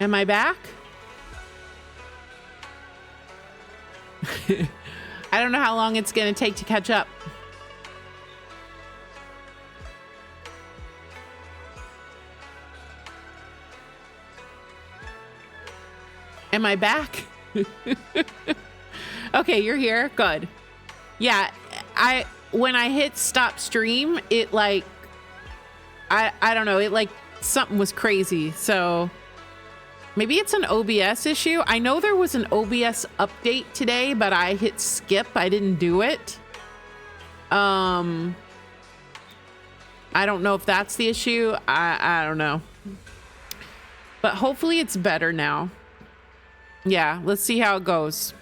Am I back? I don't know how long it's going to take to catch up. Am I back? Okay, you're here. Good. Yeah, when I hit stop stream, it like I don't know, it like something was crazy. So maybe it's an OBS issue. I know there was an OBS update today, but I hit skip. I didn't do it. I don't know if that's the issue. I don't know. But hopefully it's better now. Yeah, let's see how it goes.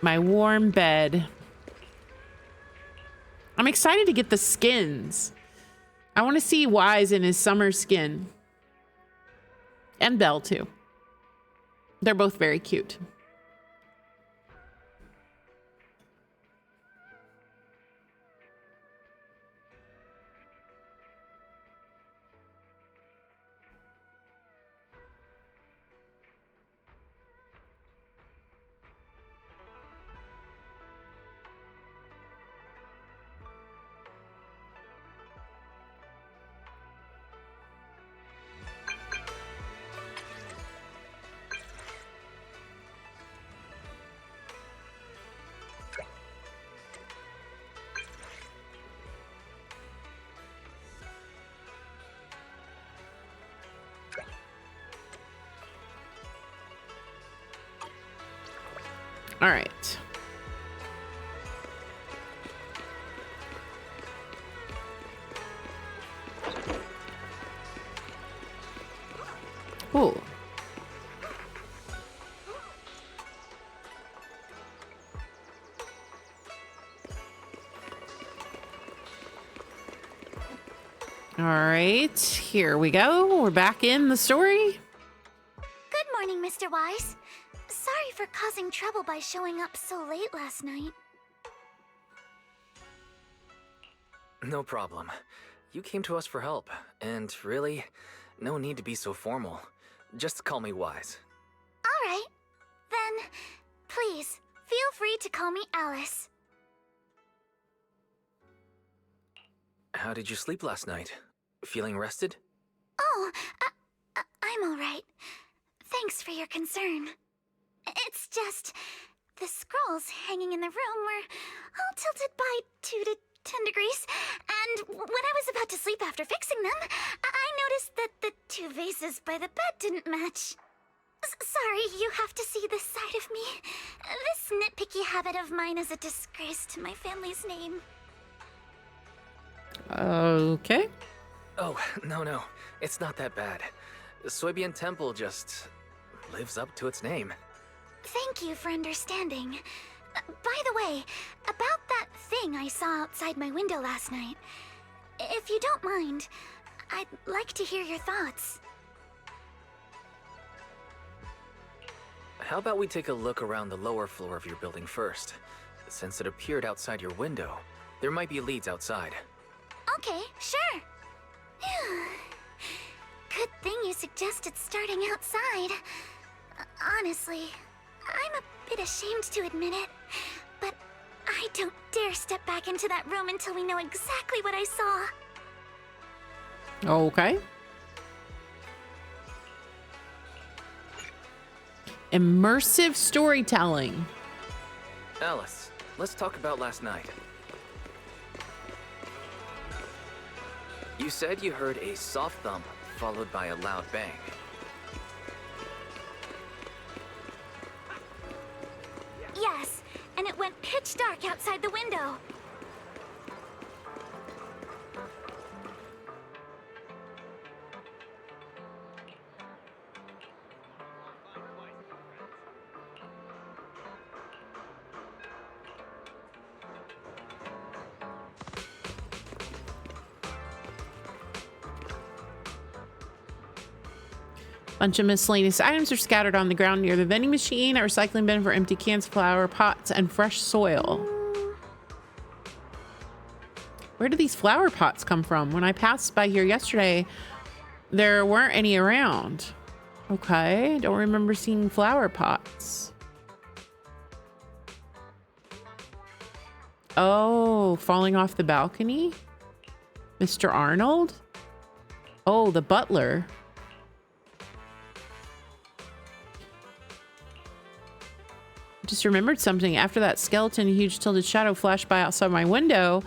My warm bed. I'm excited to get the skins. I want to see Wise in his summer skin. And Belle too. They're both very cute. All right. Ooh. All right, here we go. We're back in the story. Good morning, Mr. Wise. Sorry for causing trouble by showing up so late last night. No problem. You came to us for help, and really, no need to be so formal. Just call me Wise. All right. Then, please, feel free to call me Alice. How did you sleep last night? Feeling rested? Oh, I'm all right. Thanks for your concern. It's just, the scrolls hanging in the room were all tilted by 2 to 10 degrees, and when I was about to sleep after fixing them, I noticed that the 2 vases by the bed didn't match. Sorry, you have to see this side of me. This nitpicky habit of mine is a disgrace to my family's name. Okay. Oh, no. It's not that bad. Soybian Temple just lives up to its name. Thank you for understanding. By the way, about that thing I saw outside my window last night, if you don't mind, I'd like to hear your thoughts. How about we take a look around the lower floor of your building first? Since it appeared outside your window, there might be leads outside. Okay, sure. Good thing you suggested starting outside. Honestly, I'm a bit ashamed to admit it, but I don't dare step back into that room until we know exactly what I saw. Okay. Immersive storytelling. Alice, let's talk about last night. You said you heard a soft thump followed by a loud bang. Yes, and it went pitch dark outside the window. Bunch of miscellaneous items are scattered on the ground near the vending machine, a recycling bin for empty cans, flour, pots, and fresh soil. Where did these flower pots come from? When I passed by here yesterday, there weren't any around. Okay, don't remember seeing flower pots. Oh, falling off the balcony? Mr. Arnold? Oh, the butler. Just remembered something. After that skeleton, a huge tilted shadow flashed by outside my window.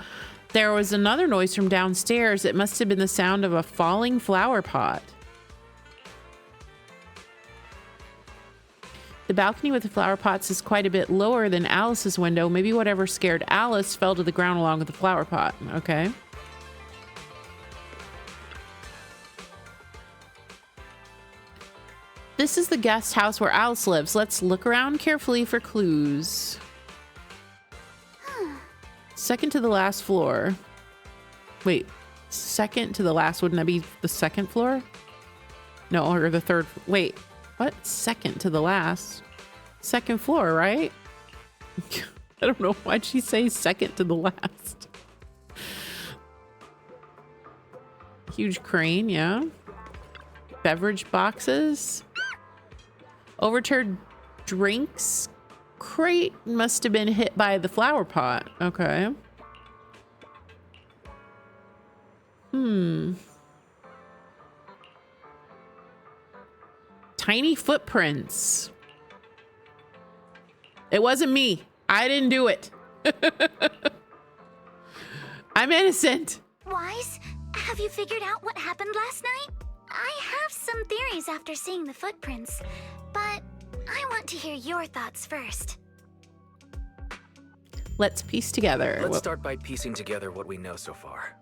There was another noise from downstairs. It must have been the sound of a falling flower pot. The balcony with the flower pots is quite a bit lower than Alice's window. Maybe whatever scared Alice fell to the ground along with the flower pot. Okay. This is the guest house where Alice lives. Let's look around carefully for clues. Second to the last floor. Wait, second to the last. Wouldn't that be the second floor? No, or the third. Wait, what? Second to the last. Second floor, right? I don't know. Why'd she say second to the last? Huge crane, yeah. Beverage boxes. Overturned drinks crate must have been hit by the flower pot. Okay. Tiny footprints. It wasn't me. I didn't do it. I'm innocent. Wise, have you figured out what happened last night? I have some theories after seeing the footprints, but I want to hear your thoughts first. Let's piece together. Let's start by piecing together what we know so far.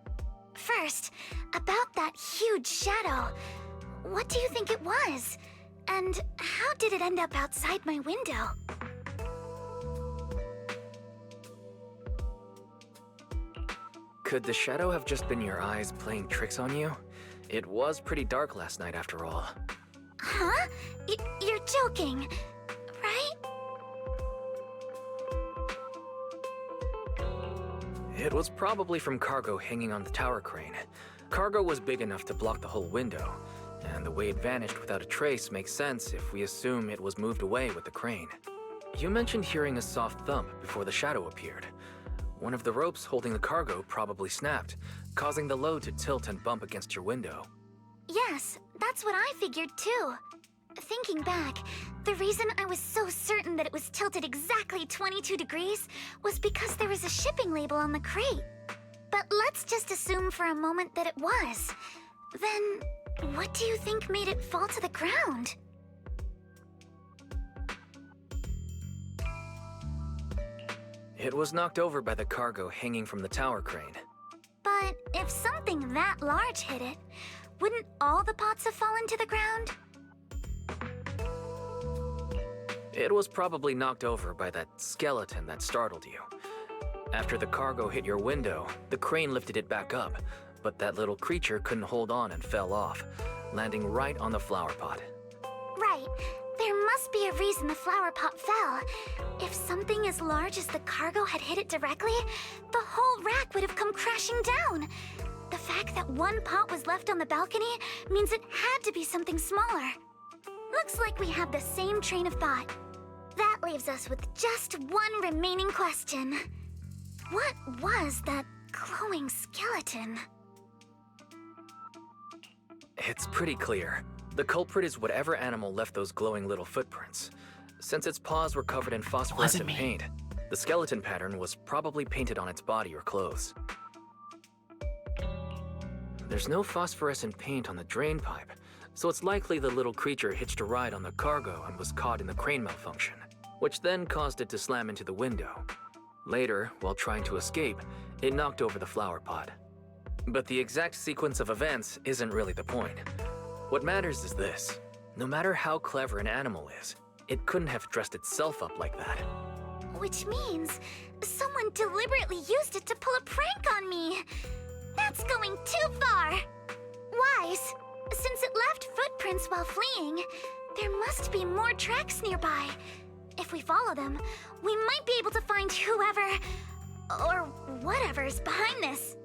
First, about that huge shadow. What do you think it was? And how did it end up outside my window? Could the shadow have just been your eyes playing tricks on you? It was pretty dark last night after all. Huh? You're joking, right? It was probably from cargo hanging on the tower crane. Cargo was big enough to block the whole window, and the way it vanished without a trace makes sense if we assume it was moved away with the crane. You mentioned hearing a soft thump before the shadow appeared. One of the ropes holding the cargo probably snapped, causing the load to tilt and bump against your window. Yes, that's what I figured too. Thinking back, the reason I was so certain that it was tilted exactly 22 degrees was because there was a shipping label on the crate. But let's just assume for a moment that it was. Then, what do you think made it fall to the ground? It was knocked over by the cargo hanging from the tower crane. But if something that large hit it, wouldn't all the pots have fallen to the ground? It was probably knocked over by that skeleton that startled you. After the cargo hit your window, the crane lifted it back up, but that little creature couldn't hold on and fell off, landing right on the flower pot. Right. There must be a reason the flower pot fell. If something as large as the cargo had hit it directly, the whole rack would have come crashing down. The fact that one pot was left on the balcony means it had to be something smaller. Looks like we have the same train of thought. That leaves us with just one remaining question. What was that glowing skeleton? It's pretty clear. The culprit is whatever animal left those glowing little footprints. Since its paws were covered in phosphorescent paint, the skeleton pattern was probably painted on its body or clothes. There's no phosphorescent paint on the drain pipe, so it's likely the little creature hitched a ride on the cargo and was caught in the crane malfunction, which then caused it to slam into the window. Later, while trying to escape, it knocked over the flower pot. But the exact sequence of events isn't really the point. What matters is this. No matter how clever an animal is, it couldn't have dressed itself up like that. Which means someone deliberately used it to pull a prank on me. That's going too far. Wise, since it left footprints while fleeing, there must be more tracks nearby. If we follow them, we might be able to find whoever or whatever's behind this.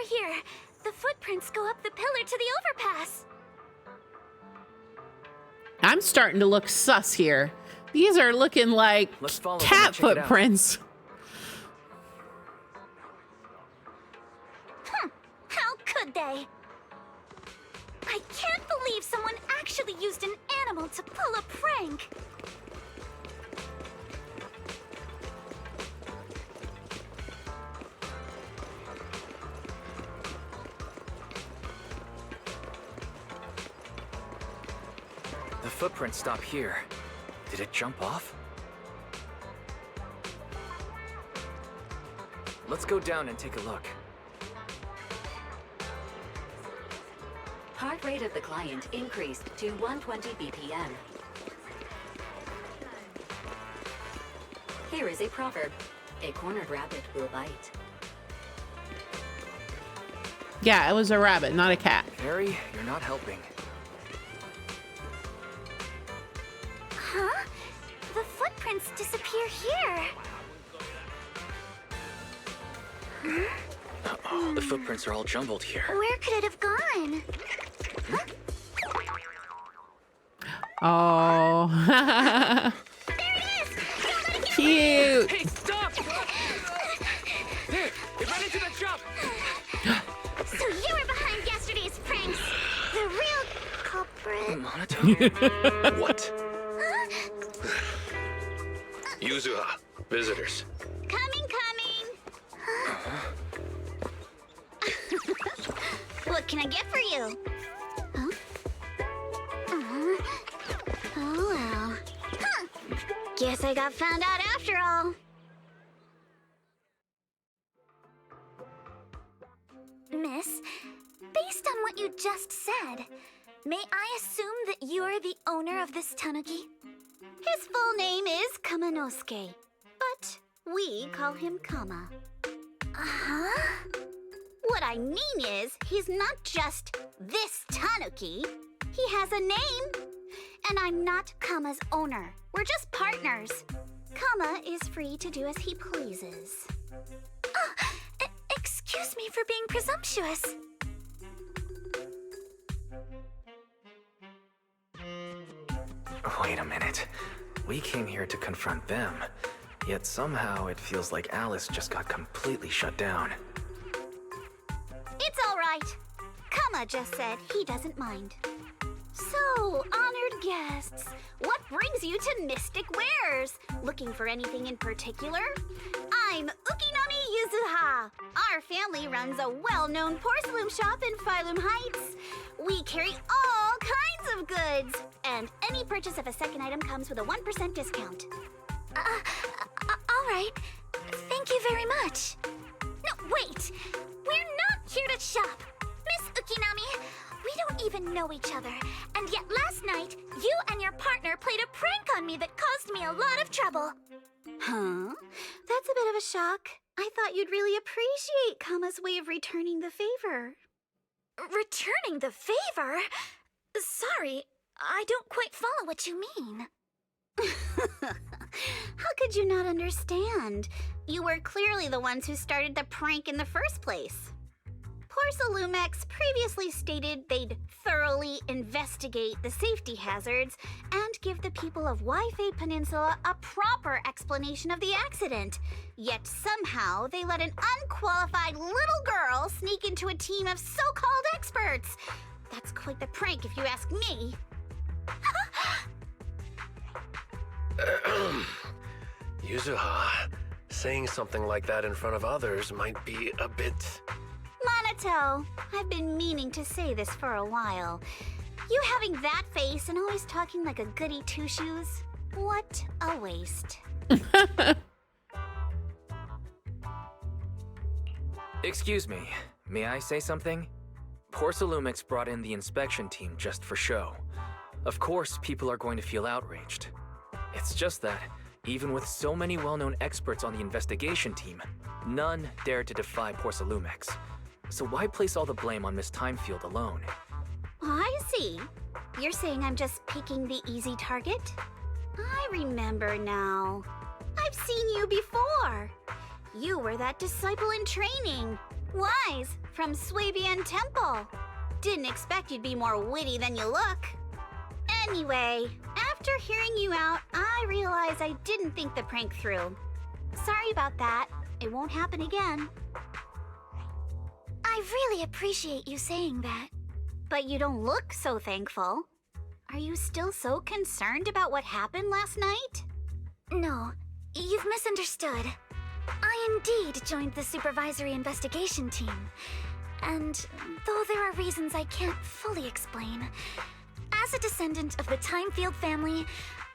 here. The footprints go up the pillar to the overpass. I'm starting to look sus here. These are looking like Let's follow them cat and check it out. footprints. How could they? I can't believe someone actually used an animal to pull a prank. The footprints stop here. Did it jump off? Let's go down and take a look. Heart rate of the client increased to 120 BPM. Here is a proverb. A cornered rabbit will bite. Yeah, it was a rabbit, not a cat. Harry, you're not helping. Huh? The footprints disappear here. Uh-oh, the footprints are all jumbled here. Where could it have gone? Oh. There it is! Don't let it get Cute. Hey, stop! There! It ran into the jump! So you were behind yesterday's pranks. The real culprit. Monotone? What? Huh? Yuzuha, visitors. Coming. What can I get for you? Huh? Oh well. Huh. Guess I got found out after all. Miss, based on what you just said, may I assume that you're the owner of this tanuki? His full name is Kamanosuke, but we call him Kama. Uh-huh. What I mean is, he's not just this tanuki. He has a name. And I'm not Kama's owner. We're just partners. Kama is free to do as he pleases. Excuse me for being presumptuous. Wait a minute. We came here to confront them, yet somehow it feels like Alice just got completely shut down. It's all right. Kama just said he doesn't mind. So, honored guests, what brings you to Mystic Wares? Looking for anything in particular? I'm Ukinami Yuzuha. Our family runs a well-known porcelain shop in Phylum Heights. We carry all kinds of goods, and any purchase of a second item comes with a 1% discount. All right. Thank you very much. No, wait. We're not here to shop. Miss Ukinami, we don't even know each other, and yet last night, you and your partner played a prank on me that caused me a lot of trouble. Huh? That's a bit of a shock. I thought you'd really appreciate Kama's way of returning the favor. Returning the favor? Sorry, I don't quite follow what you mean. How could you not understand? You were clearly the ones who started the prank in the first place. Porcelumex previously stated they'd thoroughly investigate the safety hazards and give the people of Waifei Peninsula a proper explanation of the accident. Yet somehow they let an unqualified little girl sneak into a team of so-called experts. That's quite the prank if you ask me. Yuzuha, saying something like that in front of others might be a bit... Monato, I've been meaning to say this for a while. You having that face and always talking like a goody two-shoes? What a waste. Excuse me, may I say something? Porcelumix brought in the inspection team just for show. Of course, people are going to feel outraged. It's just that, even with so many well-known experts on the investigation team, none dared to defy Porcelumix. So why place all the blame on Miss Timefield alone? I see. You're saying I'm just picking the easy target? I remember now. I've seen you before. You were that disciple in training. Wise, from Swabian Temple. Didn't expect you'd be more witty than you look. Anyway, after hearing you out, I realized I didn't think the prank through. Sorry about that. It won't happen again. I really appreciate you saying that. But you don't look so thankful. Are you still so concerned about what happened last night? No, you've misunderstood. I indeed joined the supervisory investigation team. And though there are reasons I can't fully explain, as a descendant of the Timefield family,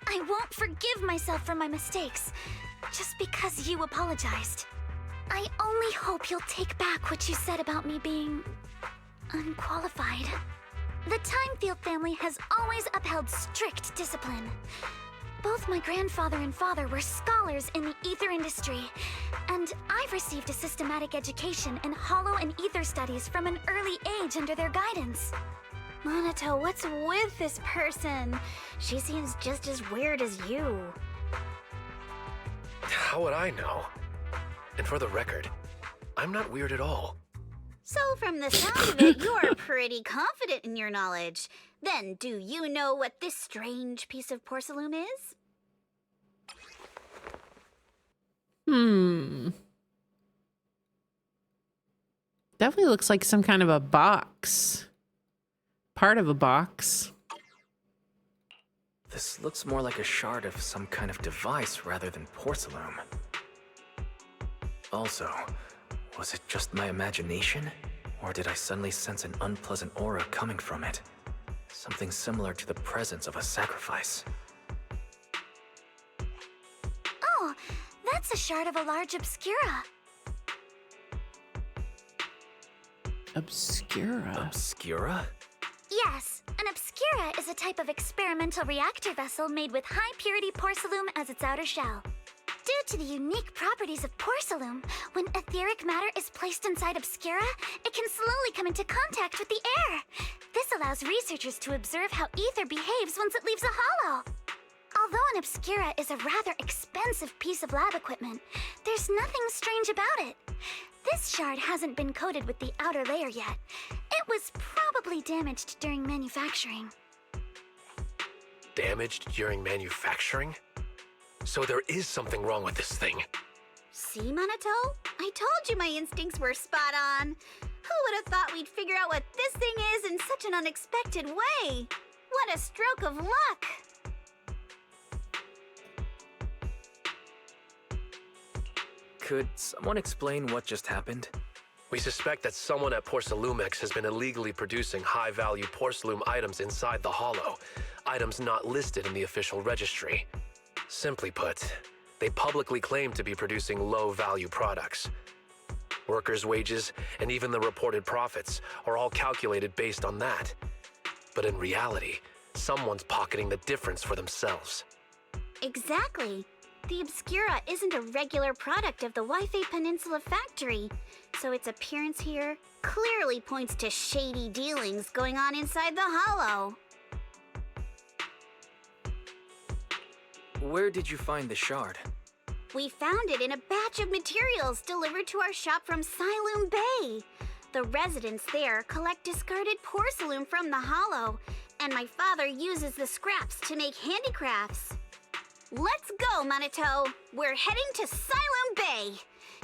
I won't forgive myself for my mistakes just because you apologized. I only hope you'll take back what you said about me being unqualified. The Timefield family has always upheld strict discipline. Both my grandfather and father were scholars in the ether industry, and I've received a systematic education in hollow and ether studies from an early age under their guidance. Monato, what's with this person? She seems just as weird as you. How would I know? And for the record, I'm not weird at all. So from the sound of it, you're pretty confident in your knowledge. Then, do you know what this strange piece of porcelain is? Definitely looks like some kind of a box. Part of a box. This looks more like a shard of some kind of device rather than porcelain. Also, was it just my imagination? Or did I suddenly sense an unpleasant aura coming from it? Something similar to the presence of a sacrifice. Oh, that's a shard of a large obscura. Obscura. Obscura? Yes, an obscura is a type of experimental reactor vessel made with high-purity porcelain as its outer shell. Due to the unique properties of porcelain, when etheric matter is placed inside obscura, it can slowly come into contact with the air. This allows researchers to observe how ether behaves once it leaves a hollow. Although an obscura is a rather expensive piece of lab equipment, there's nothing strange about it. This shard hasn't been coated with the outer layer yet. It was probably damaged during manufacturing. Damaged during manufacturing? So there is something wrong with this thing. See, Monato? I told you my instincts were spot on. Who would have thought we'd figure out what this thing is in such an unexpected way? What a stroke of luck! Could someone explain what just happened? We suspect that someone at Porcelumex has been illegally producing high-value porcelain items inside the hollow, items not listed in the official registry. Simply put, they publicly claim to be producing low-value products. Workers' wages and even the reported profits are all calculated based on that. But in reality, someone's pocketing the difference for themselves. Exactly. The Obscura isn't a regular product of the Wi-Fi Peninsula factory, so its appearance here clearly points to shady dealings going on inside the hollow. Where did you find the shard? We found it in a batch of materials delivered to our shop from Siloon Bay. The residents there collect discarded porcelain from the hollow, and my father uses the scraps to make handicrafts. Let's go, Monato! We're heading to Siloon Bay!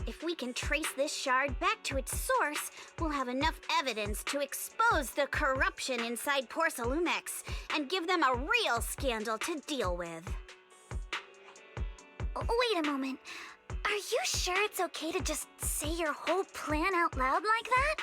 If we can trace this shard back to its source, we'll have enough evidence to expose the corruption inside Porcelumex and give them a real scandal to deal with. Wait a moment. Are you sure it's okay to just say your whole plan out loud like that?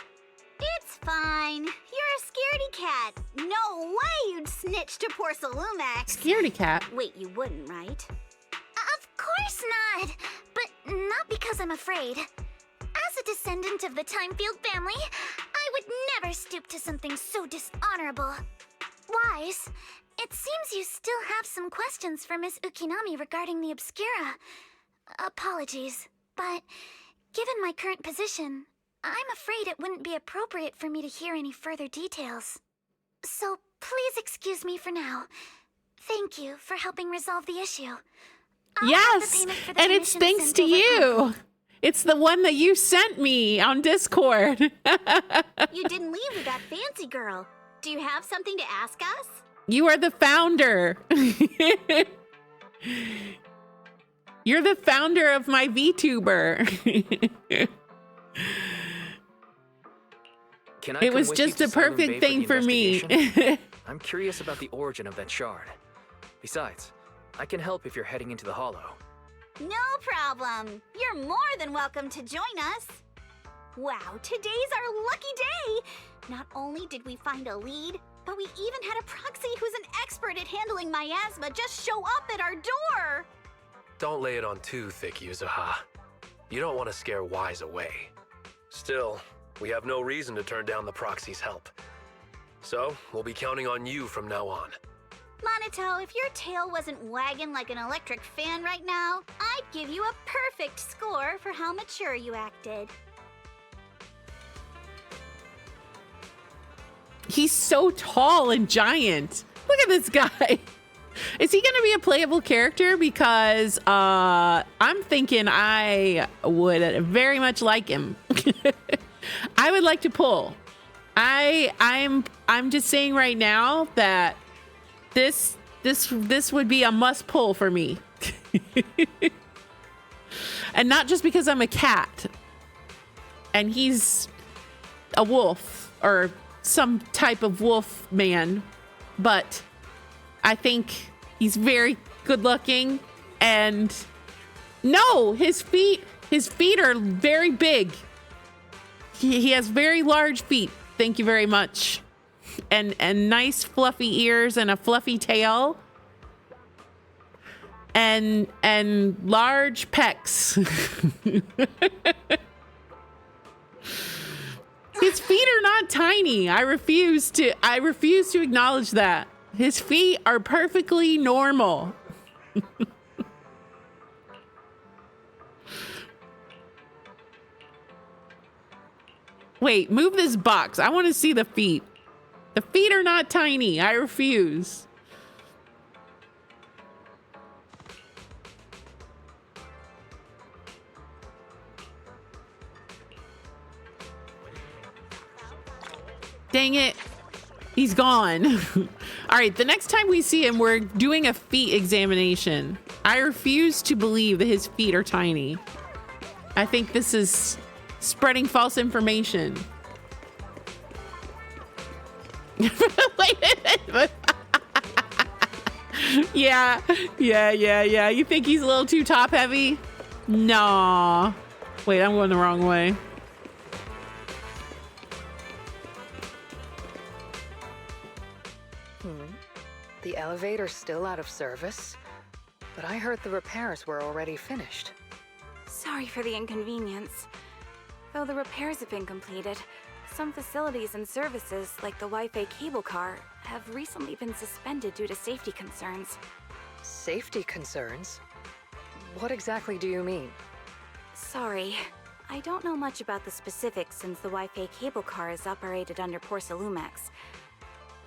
It's fine. You're a scaredy cat. No way you'd snitch to Porcelumex. Scaredy cat. Wait, you wouldn't, right? Of course not. But not because I'm afraid. As a descendant of the Timefield family, I would never stoop to something so dishonorable. Wise, it seems you still have some questions for Miss Ukinami regarding the Obscura. Apologies, but given my current position, I'm afraid it wouldn't be appropriate for me to hear any further details. So please excuse me for now. Thank you for helping resolve the issue. I'll have the Yes, payment for the and it's commission thanks sent to over you. promptly. It's the one that you sent me on Discord. You didn't leave with that fancy girl. Do you have something to ask us? You are the founder. You're the founder of my VTuber. It was just a perfect thing for me. I'm curious about the origin of that shard. Besides, I can help if you're heading into the Hollow. No problem. You're more than welcome to join us. Wow, today's our lucky day. Not only did we find a lead, but we even had a proxy who's an expert at handling miasma just show up at our door. Don't lay it on too thick, Yuzuha. You don't want to scare Wise away. Still, we have no reason to turn down the proxy's help. So, we'll be counting on you from now on. Monito, if your tail wasn't wagging like an electric fan right now, I'd give you a perfect score for how mature you acted. He's so tall and giant. Look at this guy. Is he going to be a playable character? Because I'm thinking I would very much like him. I would like to pull. I'm just saying right now that this would be a must pull for me. And not just because I'm a cat and he's a wolf or some type of wolf man, but I think he's very good looking. And no, his feet are very big. He has very large feet. Thank you very much. And nice fluffy ears and a fluffy tail. And large pecs. His feet are not tiny. I refuse to acknowledge that. His feet are perfectly normal. Wait, move this box. I want to see the feet. The feet are not tiny. I refuse. Dang it. He's gone. All right, the next time we see him, we're doing a feet examination. I refuse to believe that his feet are tiny. I think this is spreading false information. Wait a minute. Yeah. You think he's a little too top heavy? No. Wait, I'm going the wrong way. The elevator's still out of service, but I heard the repairs were already finished. Sorry for the inconvenience. Though the repairs have been completed, some facilities and services, like the Wi-Fi cable car, have recently been suspended due to safety concerns. Safety concerns? What exactly do you mean? Sorry, I don't know much about the specifics since the Wi-Fi cable car is operated under Porcelumex.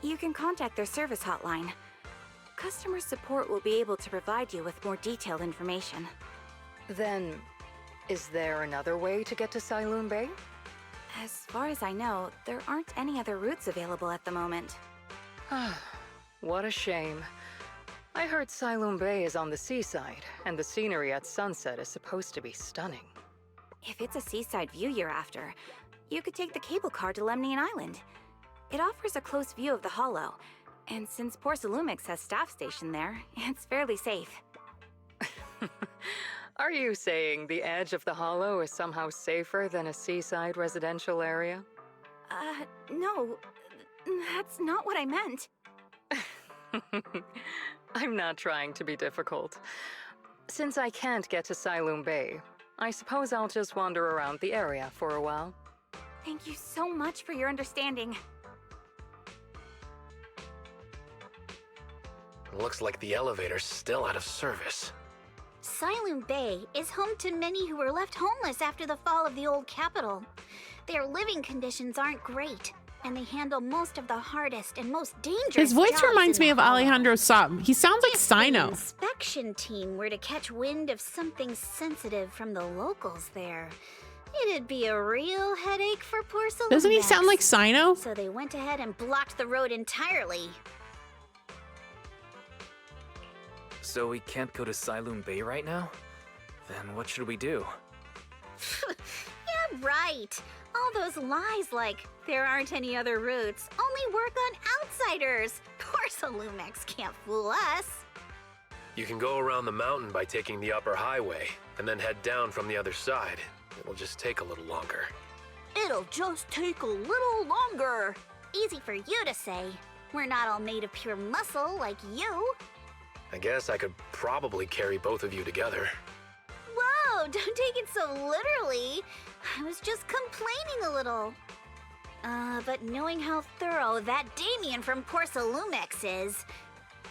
You can contact their service hotline. Customer support will be able to provide you with more detailed information. Then, is there another way to get to Sailoon Bay? As far as I know, there aren't any other routes available at the moment. What a shame. I heard Sailoon Bay is on the seaside, and the scenery at sunset is supposed to be stunning. If it's a seaside view you're after, you could take the cable car to Lemnian Island. It offers a close view of the Hollow, and since Porcelumix has staff stationed there, it's fairly safe. Are you saying the edge of the Hollow is somehow safer than a seaside residential area? No. That's not what I meant. I'm not trying to be difficult. Since I can't get to Sailoon Bay, I suppose I'll just wander around the area for a while. Thank you so much for your understanding. Looks like the elevator's still out of service. Sailoon Bay is home to many who were left homeless after the fall of the old capital. Their living conditions aren't great, and they handle most of the hardest and most dangerous His voice jobs reminds in me the of Hollow. Alejandro Saab. He sounds like If the Sino. inspection team were to catch wind of something sensitive from the locals there, it'd be a real headache for poor Saloon Doesn't he sound like Max. Sino? So they went ahead and blocked the road entirely. So we can't go to Siloon Bay right now? Then what should we do? Yeah, right. All those lies like there aren't any other routes only work on outsiders. Poor Salumex can't fool us. You can go around the mountain by taking the upper highway, and then head down from the other side. It'll just take a little longer. It'll just take a little longer. Easy for you to say. We're not all made of pure muscle like you. I guess I could probably carry both of you together. Whoa, don't take it so literally. I was just complaining a little. But knowing how thorough that Damien from Porcelumex is,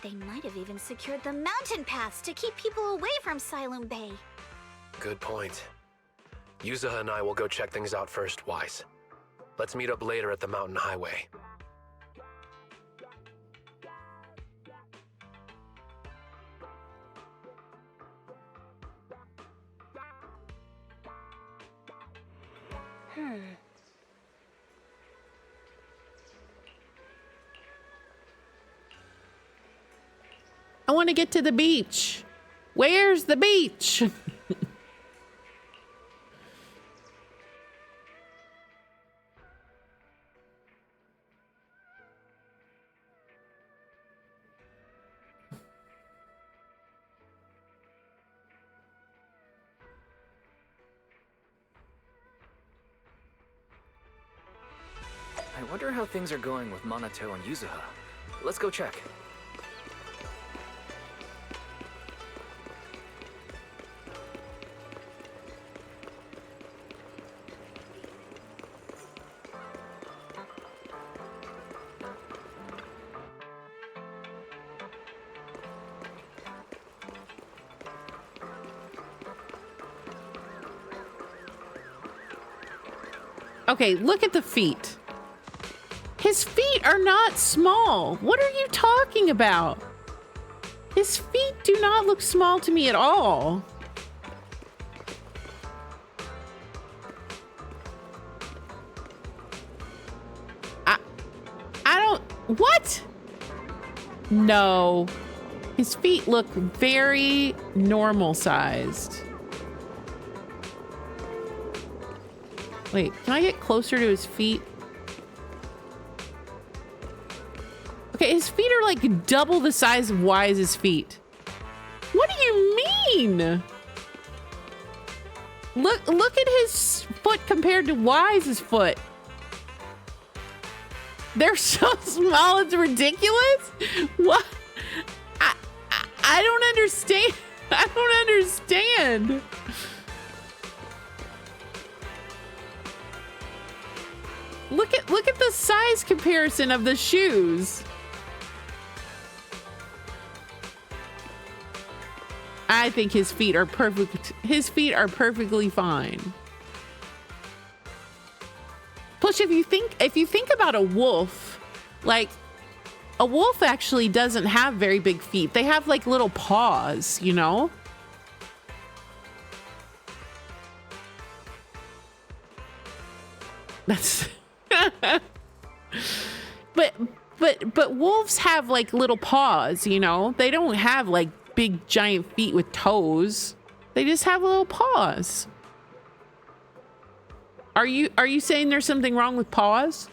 they might have even secured the mountain paths to keep people away from Siloon Bay. Good point. Yuzuha and I will go check things out first, Wise. Let's meet up later at the mountain highway. I want to get to the beach. Where's the beach? I wonder how things are going with Minato and Yuzuha. Let's go check. Okay, look at the feet. His feet are not small. What are you talking about? His feet do not look small to me at all. I don't... What? No. His feet look very normal sized. Wait, can I get closer to his feet? Okay, his feet are like double the size of Wise's feet. What do you mean? Look at his foot compared to Wise's foot. They're so small, it's ridiculous. What? I don't understand. I don't understand. Look at the size comparison of the shoes. I think his feet are perfect. His feet are perfectly fine. Plus, if you think about a wolf, like a wolf actually doesn't have very big feet. They have like little paws, you know? That's but wolves have like little paws, you know? They don't have like big giant feet with toes. They just have little paws. Are you saying there's something wrong with paws?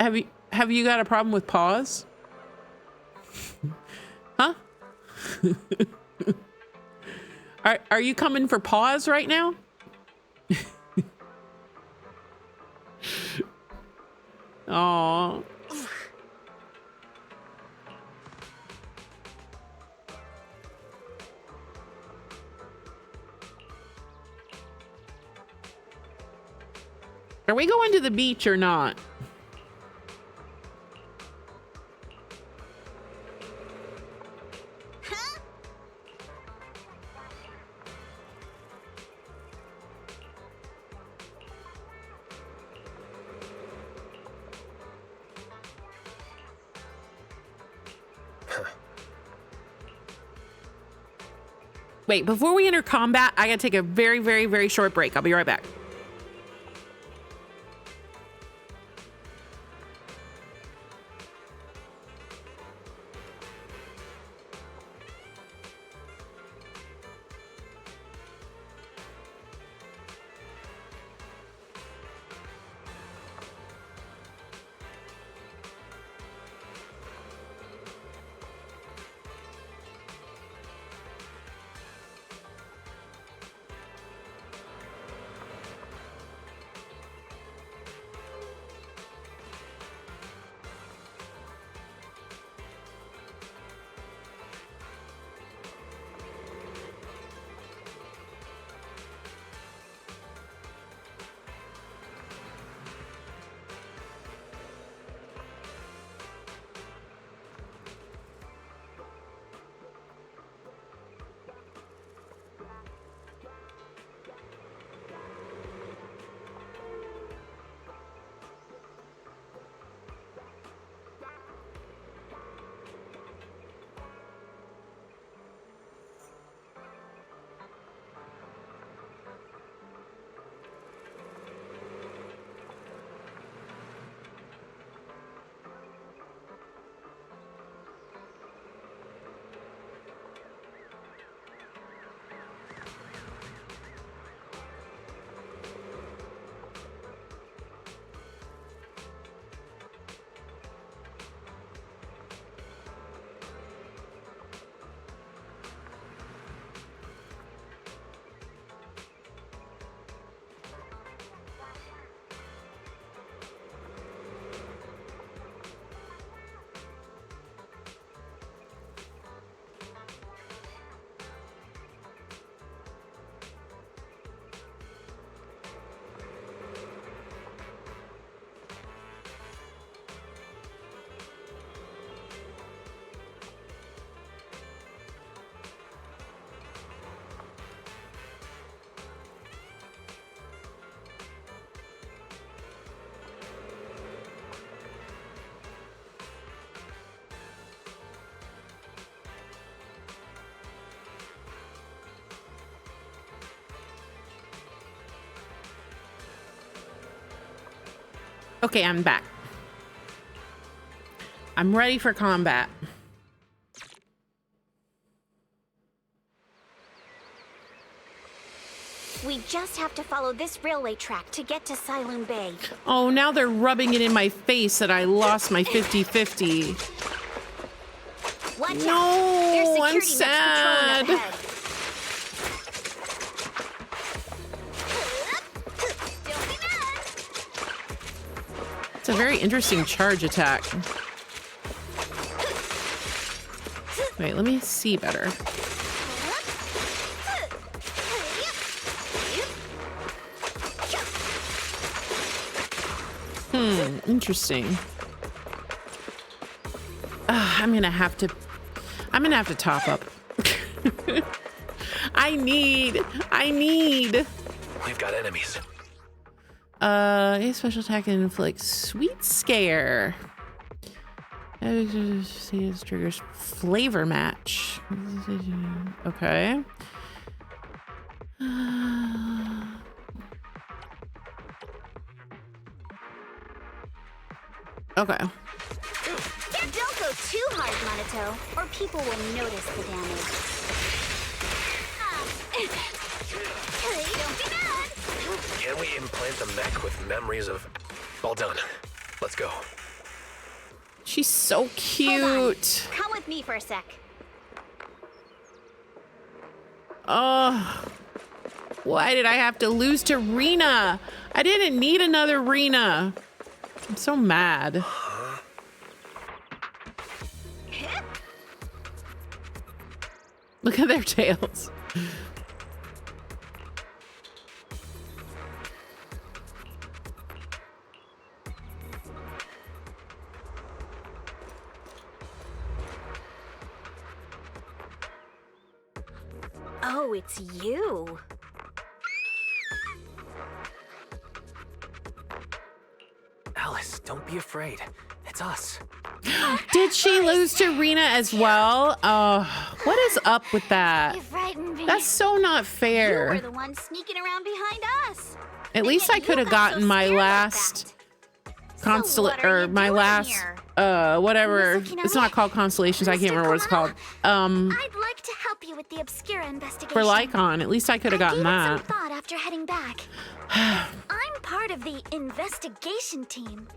Have you got a problem with paws? Huh? Are you coming for paws right now? Aww. Are we going to the beach or not? Wait, before we enter combat, I gotta take a very, very, very short break. I'll be right back. Okay, I'm back. I'm ready for combat. We just have to follow this railway track to get to Siloon Bay. Oh, now they're rubbing it in my face that I lost my 50-50. Watch out. No, There's I'm security sad. patrolling up ahead. Don't be mad. It's a very interesting charge attack. Wait, let me see better. Interesting. I'm gonna have to top up. I need. We've got enemies. A special attack and inflict sweet scare. It triggers flavor match. Okay. Okay. Don't go too hard, Monato, or people will notice the damage. Don't be mad. Can we implant the mech with memories of... All done. Let's go. She's so cute. Come with me for a sec. Oh, why did I have to lose to Rena? I didn't need another Rena. I'm so mad. Look at their tails. Oh, it's you. Alice, don't be afraid. It's us. Did she lose to Rena as well? Oh, what is up with that? You frightened me. That's so not You fair. were the one sneaking around behind us. At least yet I you could have got so gotten my scared like last So what are you my doing last here? whatever. Mizuki It's Nami? not called Constellations. I can't Mr. remember what it's called. Komano, I'd like to help you with the Obscura investigation. For Lycon. At least I could have gotten I gave it that. some thought after heading back. I'm part of the investigation team,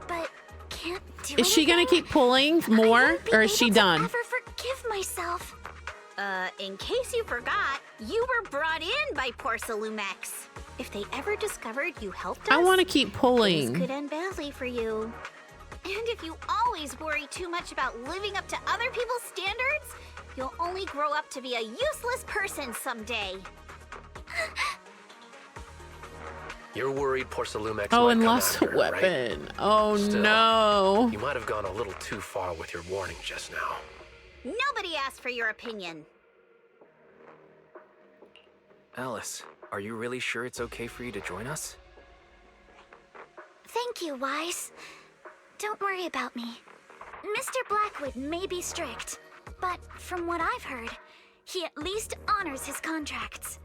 but can't do Is she gonna anything. keep pulling I more, won't be or is she able to done? ever forgive myself. In case you forgot, you were brought in by Porcelumex. If they ever discovered you helped us, I want to keep things pulling. could end badly for you. And if you always worry too much about living up to other people's standards, you'll only grow up to be a useless person someday. You're worried Porcelumex Oh, might and come lost a after her, right? weapon. Oh Still, no. You might have gone a little too far with your warning just now. Nobody asked for your opinion. Alice, are you really sure it's okay for you to join us? Thank you, Wise. Don't worry about me. Mr. Blackwood may be strict, but from what I've heard, he at least honors his contracts.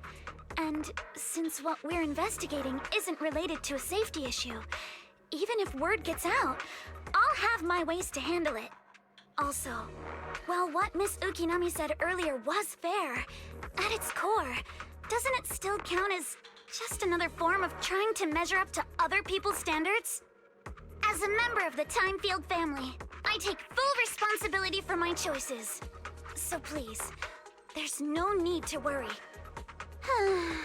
And since what we're investigating isn't related to a safety issue, even if word gets out, I'll have my ways to handle it. Also, while what Miss Ukinami said earlier was fair, at its core, doesn't it still count as just another form of trying to measure up to other people's standards? As a member of the Timefield family, I take full responsibility for my choices. So please, there's no need to worry.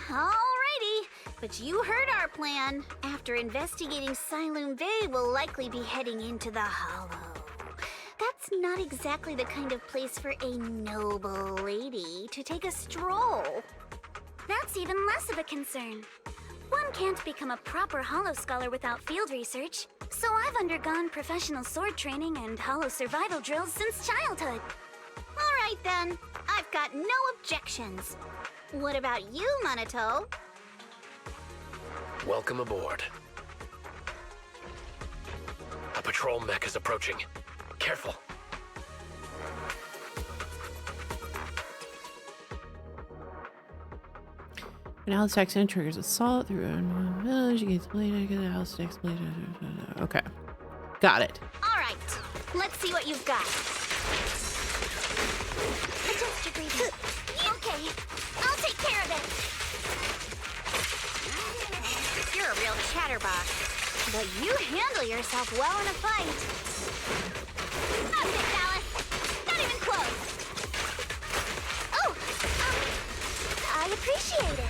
Alrighty, but you heard our plan. After investigating Siloon Bay, we'll likely be heading into the Hollow. That's not exactly the kind of place for a noble lady to take a stroll. That's even less of a concern. One can't become a proper Hollow scholar without field research, so I've undergone professional sword training and Hollow survival drills since childhood. Alright then, I've got no objections. What about you, Monato? Welcome aboard. A patrol mech is approaching. Careful. An Alice attacks and triggers assault through a village against blade. Alice attacks blade. Okay. Got it. Alright, let's see what you've got. Adjust your breathing. Okay, I'll take care of it. You're a real chatterbox, but you handle yourself well in a fight. That's it, Alice. Not even close. Oh, I appreciate it.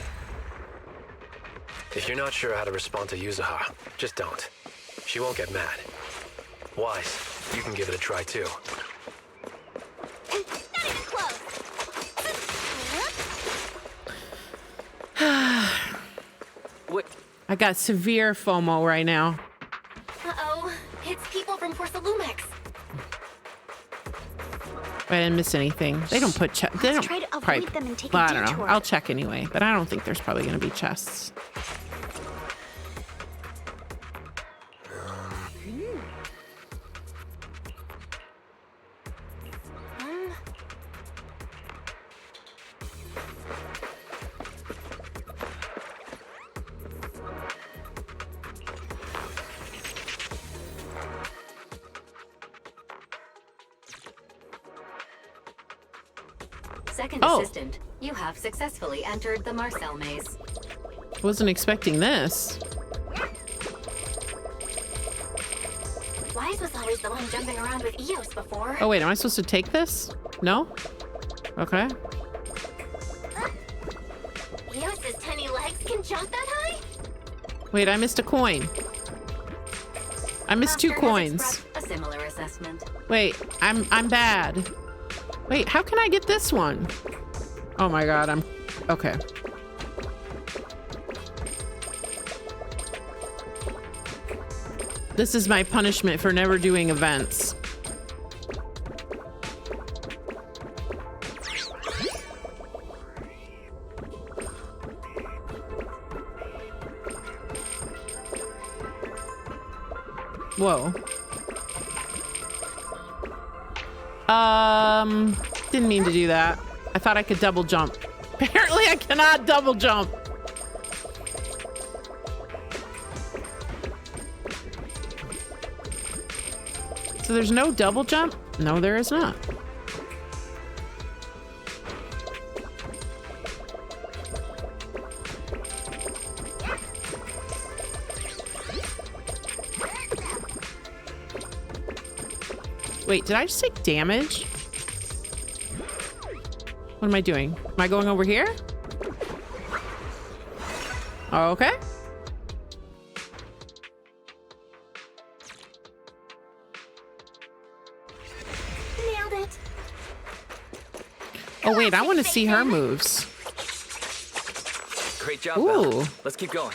If you're not sure how to respond to Yuzuha, just don't. She won't get mad. Wise, you can give it a try too. Not even close. What? I got severe FOMO right now. Uh-oh. It's people from Porcelumex. I didn't miss anything. They don't put chests. They don't try to avoid probably, them and take well, a I don't know. detour. I'll check anyway, but I don't think there's probably going to be chests. Second Oh. assistant, you have successfully entered the Marcel maze. Wasn't expecting this. Wise was always the one jumping around with Eos before. Oh wait, am I supposed to take this? No? Okay. Eos's tiny legs can jump that high? Wait, I missed a coin. I missed two Master has coins. expressed a similar assessment. Wait, I'm bad. Wait, how can I get this one? Oh my god, I'm okay. This is my punishment for never doing events. Whoa. Didn't mean to do that. I thought I could double jump. Apparently I cannot double jump. So there's no double jump? No, there is not. Wait, did I just take damage? What am I doing? Am I going over here? Okay. Nailed it. Oh wait, I want to see her moves. Great job, Ooh. Belle. Let's keep going.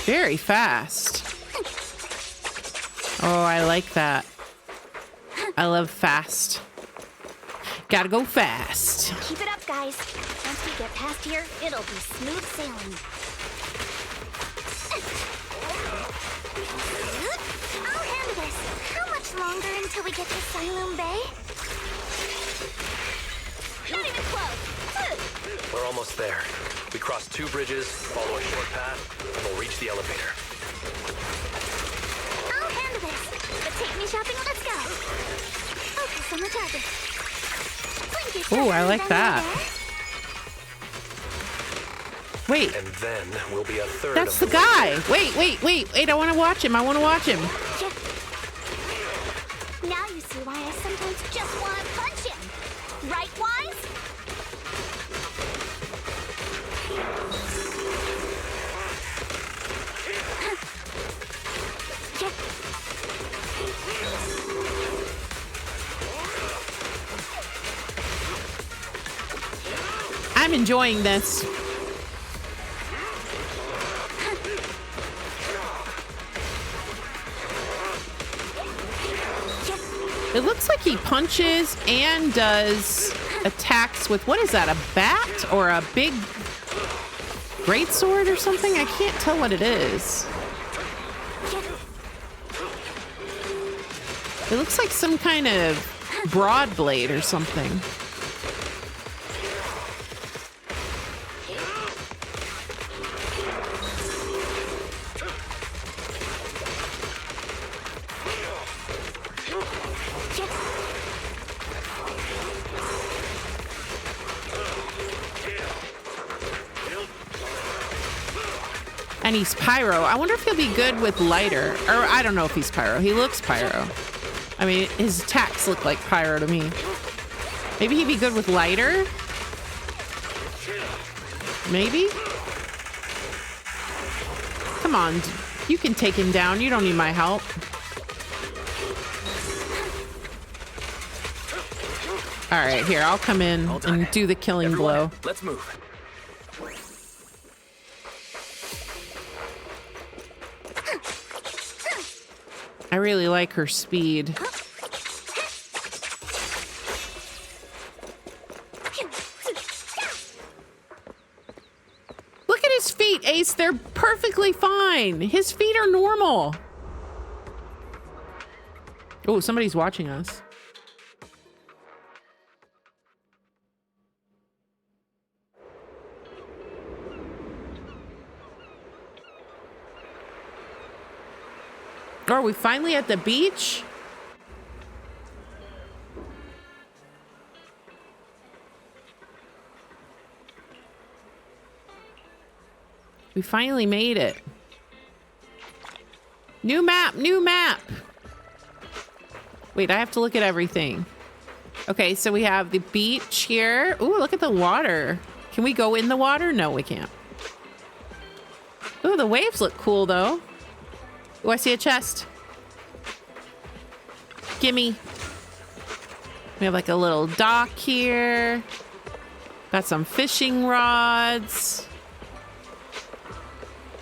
Very fast. Oh, I like that. I love fast. Gotta go fast. Keep it up, guys. Once we get past here, it'll be smooth sailing. I'll handle this. How much longer until we get to Siloam Bay? Not even close. We're almost there. We cross 2 bridges, follow a short path, and we'll reach the elevator. I'll handle this. But take me shopping, let's go. Focus on the target. Blink your Ooh, I stuff, like and that. then Wait, And then we'll be a third that's of the guy. Wait, I want to watch him. I want to watch him. now you see why I sometimes just want to punch him. Right, Wise? I'm enjoying this. It looks like he punches and does attacks with, what is that, a bat or a big greatsword or something? I can't tell what it is. It looks like some kind of broad blade or something. And he's pyro. I wonder if he'll be good with lighter. Or I don't know if he's pyro. He looks pyro. I mean, his attacks look like pyro to me. Maybe he'd be good with lighter? Maybe? Come on. You can take him down. You don't need my help. All right, here. I'll come in and do the killing Everyone, blow. Let's move. I really like her speed. Look at his feet, Ace. They're perfectly fine. His feet are normal. Oh, somebody's watching us. Are we finally at the beach? We finally made it. New map, new map. Wait, I have to look at everything. Okay, so we have the beach here. Ooh, look at the water. Can we go in the water? No, we can't. Ooh, the waves look cool though. Oh, I see a chest. Gimme. We have like a little dock here. Got some fishing rods.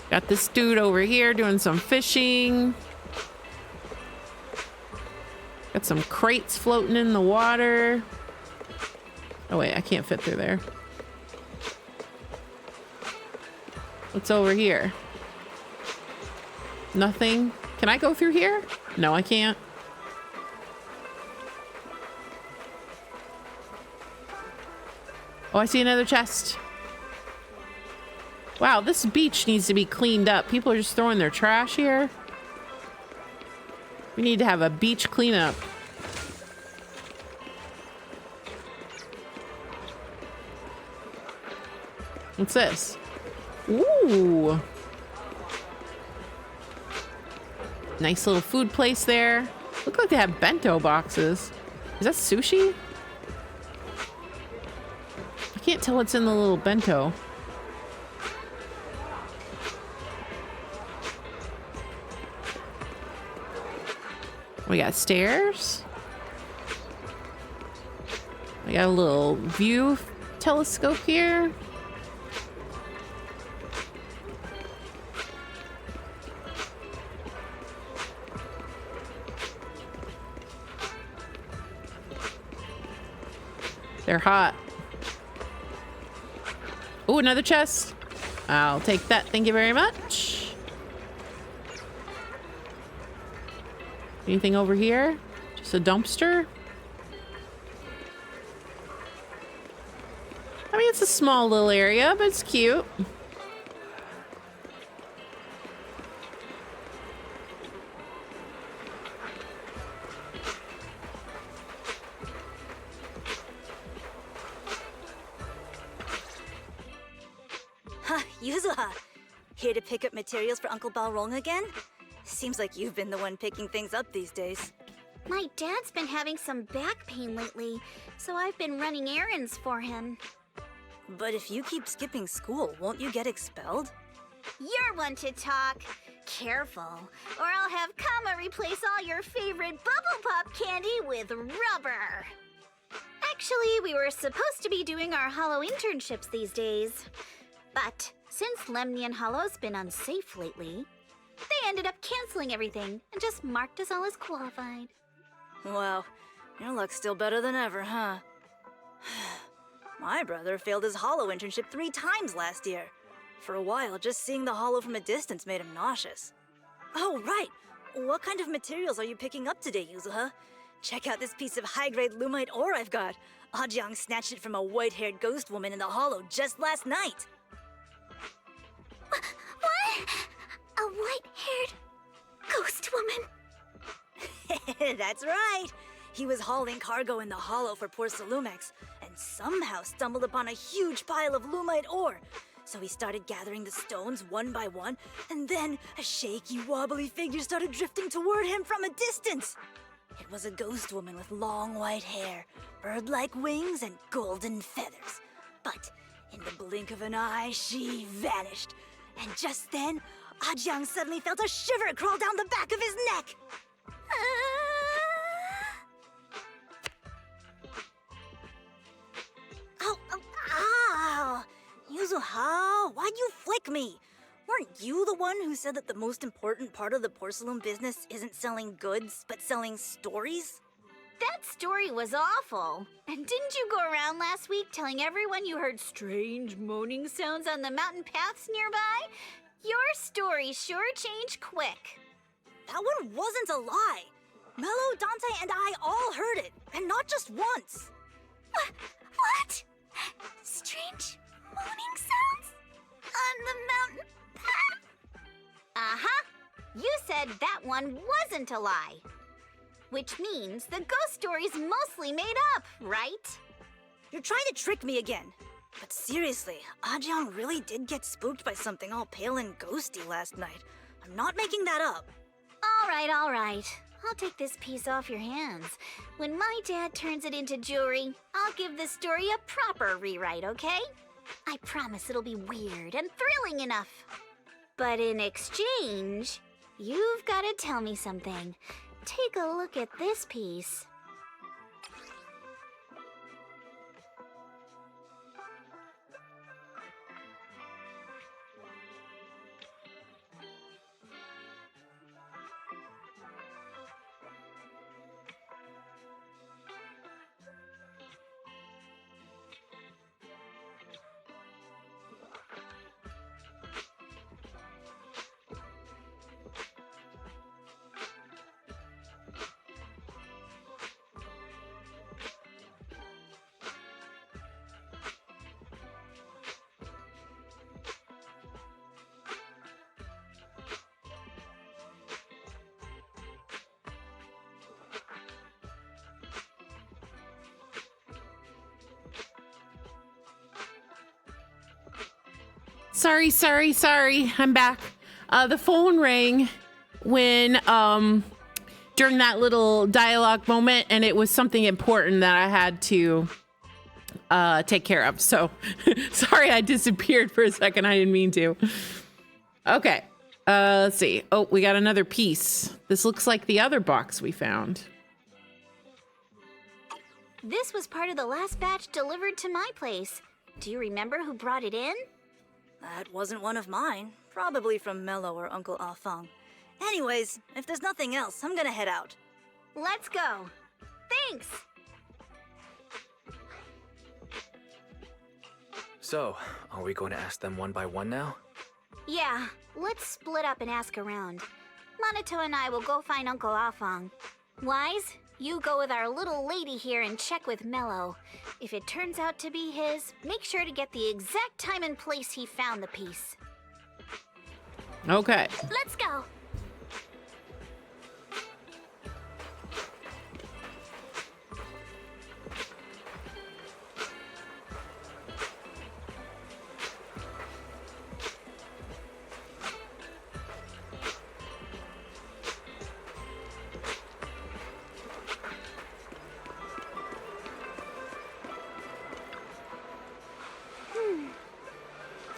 Got this dude over here doing some fishing. Got some crates floating in the water. Oh wait, I can't fit through there. What's over here? Nothing. Can I go through here? No, I can't. Oh, I see another chest. Wow, this beach needs to be cleaned up. People are just throwing their trash here. We need to have a beach cleanup. What's this? Ooh. Nice little food place there. Look like they have bento boxes. Is that sushi? I can't tell what's in the little bento. We got stairs. We got a little view telescope here. They're hot. Oh, another chest. I'll take that. Thank you very much. Anything over here? Just a dumpster? I mean, it's a small little area, but it's cute. Ha, Yuzuha! Here to pick up materials for Uncle Balrog again? Seems like you've been the one picking things up these days. My dad's been having some back pain lately, so I've been running errands for him. But if you keep skipping school, won't you get expelled? You're one to talk. Careful, or I'll have Kama replace all your favorite bubble pop candy with rubber. Actually, we were supposed to be doing our Hollow internships these days. But since Lemnian Hollow's been unsafe lately, they ended up canceling everything and just marked us all as qualified. Wow, your luck's still better than ever, huh? My brother failed his Hollow internship 3 times last year. For a while, just seeing the Hollow from a distance made him nauseous. Oh, right! What kind of materials are you picking up today, Yuzuha? Check out this piece of high-grade lumite ore I've got. Ajang snatched it from a white-haired ghost woman in the Hollow just last night. What? A white-haired ghost woman? That's right! He was hauling cargo in the Hollow for poor Salumex, and somehow stumbled upon a huge pile of lumite ore. So he started gathering the stones one by one, and then a shaky, wobbly figure started drifting toward him from a distance. It was a ghost woman with long white hair, bird-like wings, and golden feathers. But in the blink of an eye, she vanished. And just then, Ajang suddenly felt a shiver crawl down the back of his neck. Ow, ow, ow! Yuzuha, why'd you flick me? Weren't you the one who said that the most important part of the porcelain business isn't selling goods, but selling stories? That story was awful. And didn't you go around last week telling everyone you heard strange moaning sounds on the mountain paths nearby? Your story sure changed quick. That one wasn't a lie. Mello, Dante, and I all heard it, and not just once. What? Strange moaning sounds? On the mountain path? Uh-huh. You said that one wasn't a lie. Which means the ghost story's mostly made up, right? You're trying to trick me again. But seriously, Ajang really did get spooked by something all pale and ghosty last night. I'm not making that up. All right. I'll take this piece off your hands. When my dad turns it into jewelry, I'll give this story a proper rewrite, okay? I promise it'll be weird and thrilling enough. But in exchange, you've got to tell me something. Take a look at this piece. Sorry. I'm back. The phone rang when, during that little dialogue moment, and it was something important that I had to take care of. So sorry I disappeared for a second. I didn't mean to. Okay. Let's see. Oh, we got another piece. This looks like the other box we found. This was part of the last batch delivered to my place. Do you remember who brought it in? That wasn't one of mine. Probably from Mello or Uncle Afang. Anyways, if there's nothing else, I'm gonna head out. Let's go. Thanks. So, are we going to ask them one by one now? Yeah, let's split up and ask around. Monato and I will go find Uncle Afang. Wise, you go with our little lady here and check with Mello. If it turns out to be his, make sure to get the exact time and place he found the piece. Okay. Let's go.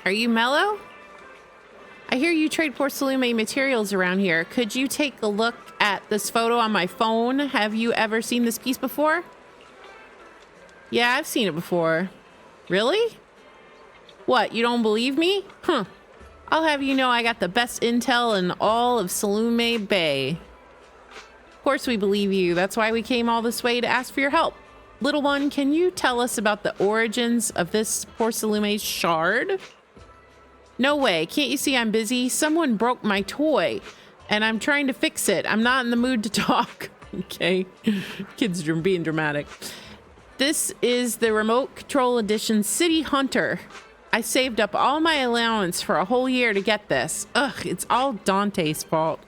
Are you Mello? I hear you trade Porcelume materials around here. Could you take a look at this photo on my phone? Have you ever seen this piece before? Yeah, I've seen it before. Really? What, you don't believe me? Huh. I'll have you know I got the best intel in all of Salume Bay. Of course we believe you. That's why we came all this way to ask for your help. Little one, can you tell us about the origins of this Porcelume shard? No way. Can't you see I'm busy? Someone broke my toy, and I'm trying to fix it. I'm not in the mood to talk. Okay. Kids are being dramatic. This is the Remote Control Edition City Hunter. I saved up all my allowance for a whole year to get this. Ugh, it's all Dante's fault.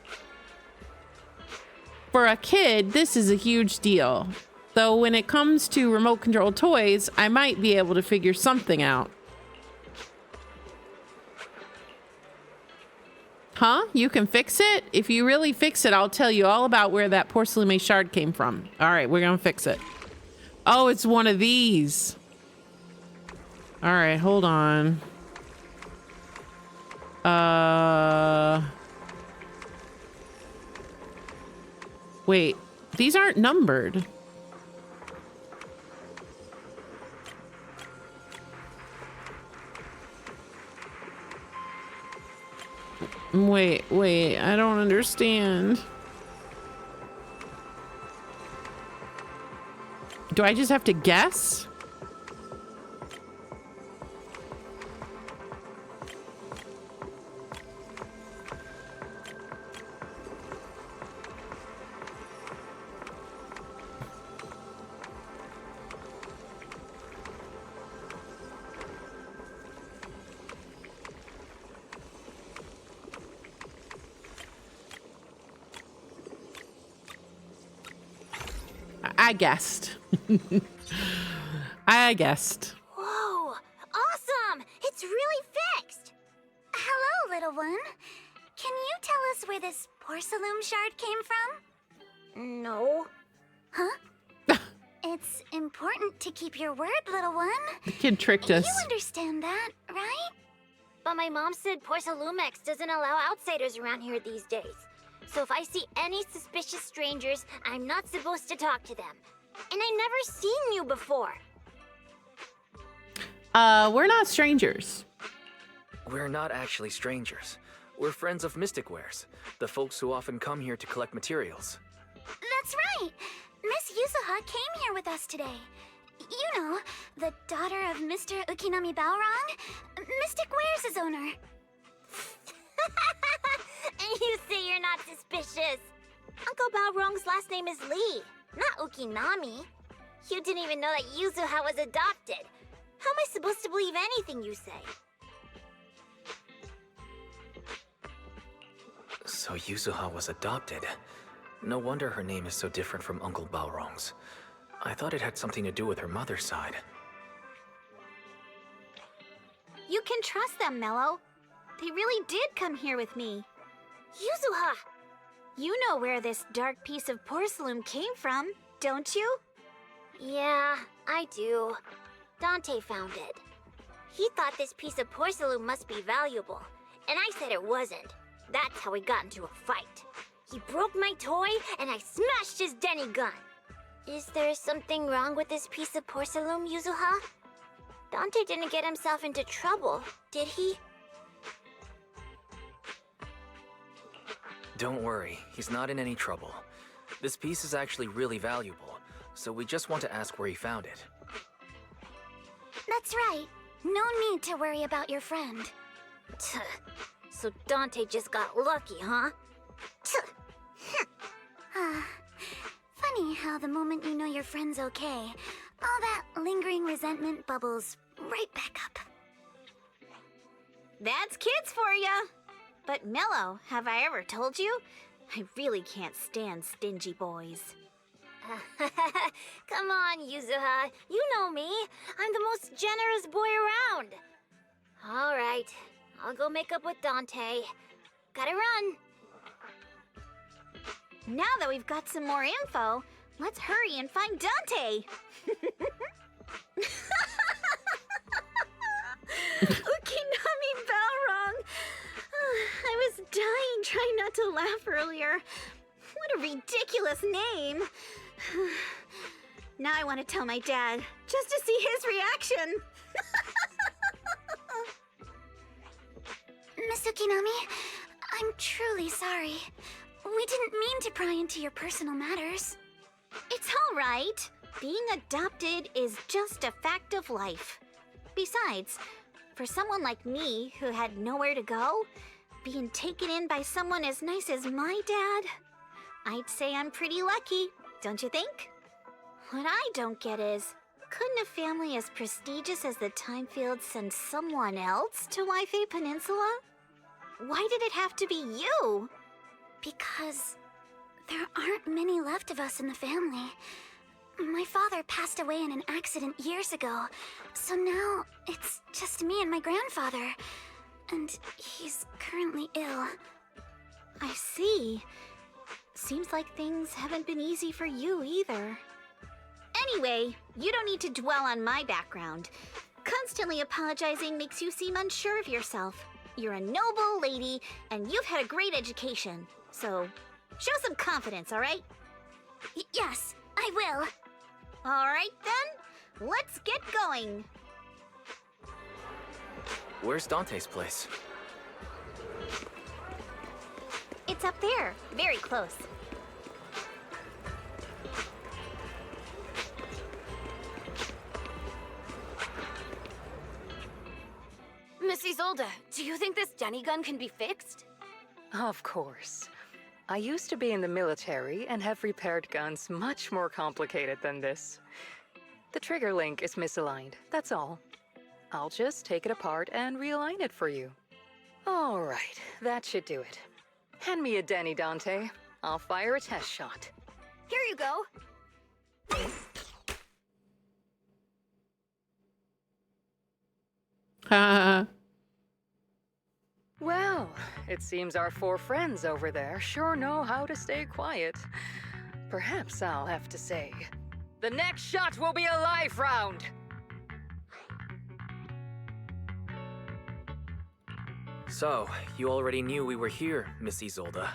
For a kid, this is a huge deal. Though when it comes to remote control toys, I might be able to figure something out. Huh? You can fix it? If you really fix it, I'll tell you all about where that Porcelume shard came from. All right, we're gonna fix it. Oh, it's one of these. All right, hold on. Wait, these aren't numbered. Wait, I don't understand. Do I just have to guess? I guessed. I guessed. Whoa! Awesome! It's really fixed! Hello, little one. Can you tell us where this Porcelume shard came from? No. Huh? It's important to keep your word, little one. The kid tricked us. You understand that, right? But my mom said Porcelumex doesn't allow outsiders around here these days. So if I see any suspicious strangers, I'm not supposed to talk to them. And I've never seen you before. We're not strangers. We're not actually strangers. We're friends of Mystic Wares, the folks who often come here to collect materials. That's right! Miss Yuzuha came here with us today. You know, the daughter of Mr. Ukinami Balrong, Mystic Wares' owner. And you say you're not suspicious. Uncle Balrong's last name is Lee, not Ukinami. You didn't even know that Yuzuha was adopted. How am I supposed to believe anything you say? So Yuzuha was adopted. No wonder her name is so different from Uncle Balrong's. I thought it had something to do with her mother's side. You can trust trust them, Mello. They really did come here with me. Yuzuha! You know where this dark piece of porcelain came from, don't you? Yeah, I do. Dante found it. He thought this piece of porcelain must be valuable, and I said it wasn't. That's how we got into a fight. He broke my toy, and I smashed his Denny gun. Is there something wrong with this piece of porcelain, Yuzuha? Dante didn't get himself into trouble, did he? Don't worry, he's not in any trouble. This piece is actually really valuable, so we just want to ask where he found it. That's right. No need to worry about your friend. So Dante just got lucky, huh? Funny how the moment you know your friend's okay, all that lingering resentment bubbles right back up. That's kids for ya! But Mello, have I ever told you? I really can't stand stingy boys. Come on, Yuzuha. You know me. I'm the most generous boy around. All right. I'll go make up with Dante. Gotta run. Now that we've got some more info, let's hurry and find Dante. Ukinami Balrog. I was dying trying not to laugh earlier. What a ridiculous name. Now I want to tell my dad, just to see his reaction. Miss Ukinami, I'm truly sorry. We didn't mean to pry into your personal matters. It's all right. Being adopted is just a fact of life. Besides, for someone like me who had nowhere to go, being taken in by someone as nice as my dad, I'd say I'm pretty lucky, don't you think? What I don't get is, couldn't a family as prestigious as the Timefields send someone else to Waifei Peninsula? Why did it have to be you? Because there aren't many left of us in the family. My father passed away in an accident years ago, so now it's just me and my grandfather. And he's currently ill. I see. Seems like things haven't been easy for you either. Anyway, you don't need to dwell on my background. Constantly apologizing makes you seem unsure of yourself. You're a noble lady, and you've had a great education. So, show some confidence, all right? Yes, I will. All right, then. Let's get going. Where's Dante's place? It's up there, very close. Miss Isolde, do you think this Denny gun can be fixed? Of course. I used to be in the military and have repaired guns much more complicated than this. The trigger link is misaligned, that's all. I'll just take it apart and realign it for you. All right, that should do it. Hand me a Denny, Dante. I'll fire a test shot. Here you go. Well, it seems our four friends over there sure know how to stay quiet. Perhaps I'll have to say, the next shot will be a live round! So, you already knew we were here, Miss Isolde.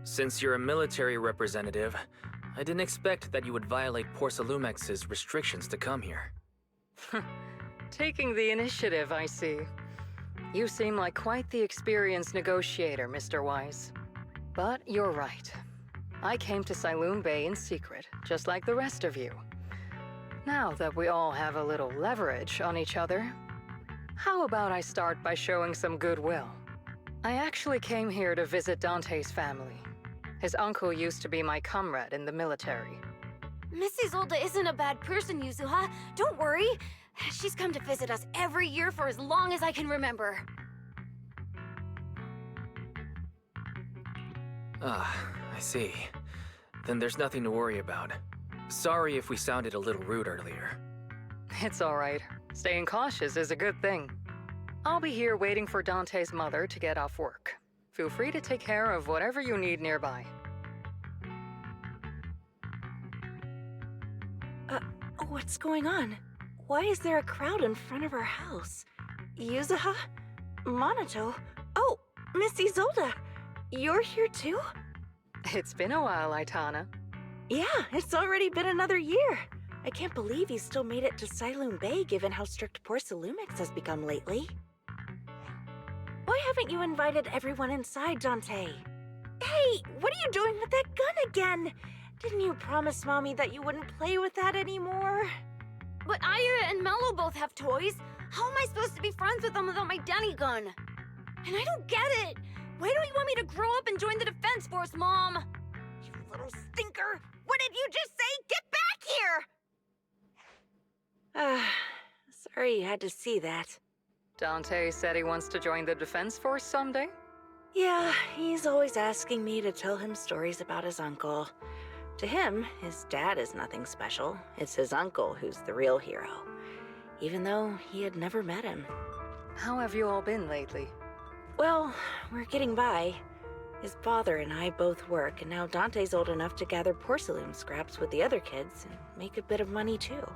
Since you're a military representative, I didn't expect that you would violate Porcelumex's restrictions to come here. Taking the initiative, I see. You seem like quite the experienced negotiator, Mr. Wise. But you're right. I came to Saloon Bay in secret, just like the rest of you. Now that we all have a little leverage on each other, how about I start by showing some goodwill? I actually came here to visit Dante's family. His uncle used to be my comrade in the military. Miss Isolde isn't a bad person, Yuzuha. Don't worry. She's come to visit us every year for as long as I can remember. Ah, I see. Then there's nothing to worry about. Sorry if we sounded a little rude earlier. It's all right. Staying cautious is a good thing. I'll be here waiting for Dante's mother to get off work. Feel free to take care of whatever you need nearby. What's going on? Why is there a crowd in front of our house? Yuzuha? Monato? Oh, Miss Isolde! You're here too? It's been a while, Aitana. Yeah, it's already been another year. I can't believe you still made it to Siloon Bay given how strict Porcelumix has become lately. Why haven't you invited everyone inside, Dante? Hey, what are you doing with that gun again? Didn't you promise Mommy that you wouldn't play with that anymore? But Aya and Mello both have toys. How am I supposed to be friends with them without my Denny gun? And I don't get it. Why don't you want me to grow up and join the Defense Force, Mom? You little stinker! What did you just say? Get back here! Sorry you had to see that. Dante said he wants to join the Defense Force someday? Yeah, he's always asking me to tell him stories about his uncle. To him, his dad is nothing special. It's his uncle who's the real hero, even though he had never met him. How have you all been lately? Well, we're getting by. His father and I both work, and now Dante's old enough to gather porcelain scraps with the other kids and make a bit of money too.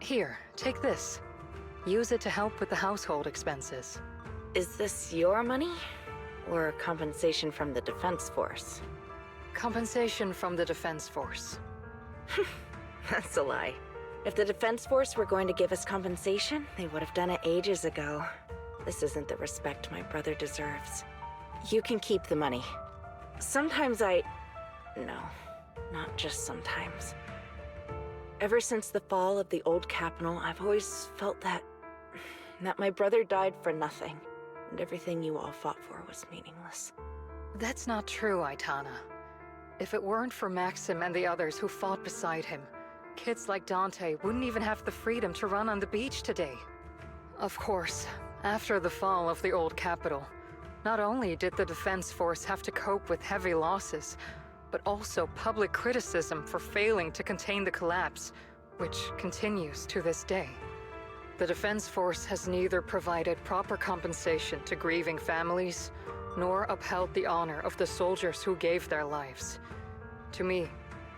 Here, take this. Use it to help with the household expenses. Is this your money? Or compensation from the Defense Force? Compensation from the Defense Force. That's a lie. If the Defense Force were going to give us compensation, they would have done it ages ago. This isn't the respect my brother deserves. You can keep the money. Sometimes No, not just sometimes. Ever since the fall of the old capital, I've always felt that my brother died for nothing, and everything you all fought for was meaningless. That's not true, Aitana. If it weren't for Maxim and the others who fought beside him, kids like Dante wouldn't even have the freedom to run on the beach today. Of course, after the fall of the old capital, not only did the Defense Force have to cope with heavy losses, but also public criticism for failing to contain the collapse, which continues to this day. The Defense Force has neither provided proper compensation to grieving families, nor upheld the honor of the soldiers who gave their lives. To me,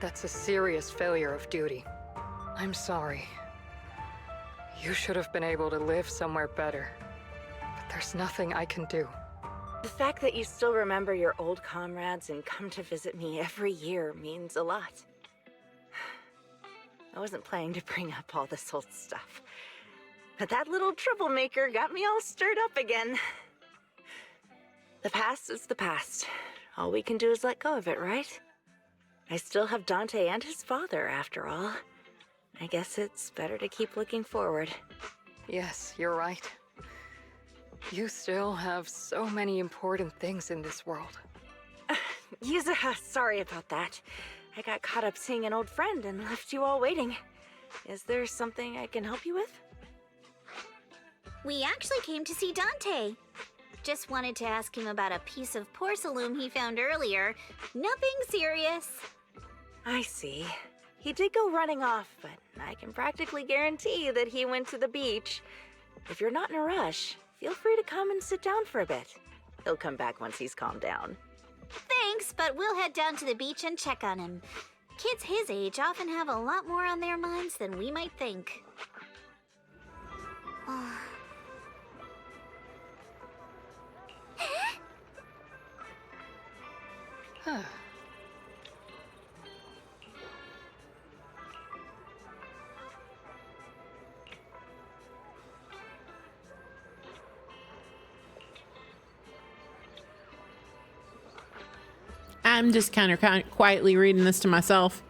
that's a serious failure of duty. I'm sorry. You should have been able to live somewhere better, but there's nothing I can do. The fact that you still remember your old comrades and come to visit me every year means a lot. I wasn't planning to bring up all this old stuff, but that little troublemaker got me all stirred up again. The past is the past. All we can do is let go of it, right? I still have Dante and his father, after all. I guess it's better to keep looking forward. Yes, you're right. You still have so many important things in this world. Yuzuha, sorry about that. I got caught up seeing an old friend and left you all waiting. Is there something I can help you with? We actually came to see Dante. Just wanted to ask him about a piece of porcelain he found earlier. Nothing serious. I see. He did go running off, but I can practically guarantee that he went to the beach. If you're not in a rush, feel free to come and sit down for a bit. He'll come back once he's calmed down. Thanks, but we'll head down to the beach and check on him. Kids his age often have a lot more on their minds than we might think. Huh. I'm just kind of quietly reading this to myself.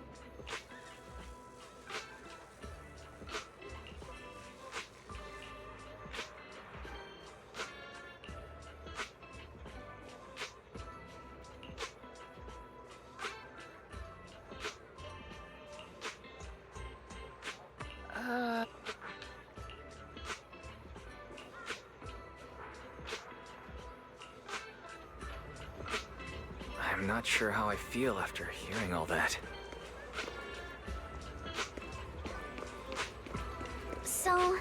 I'm not sure how I feel after hearing all that. So,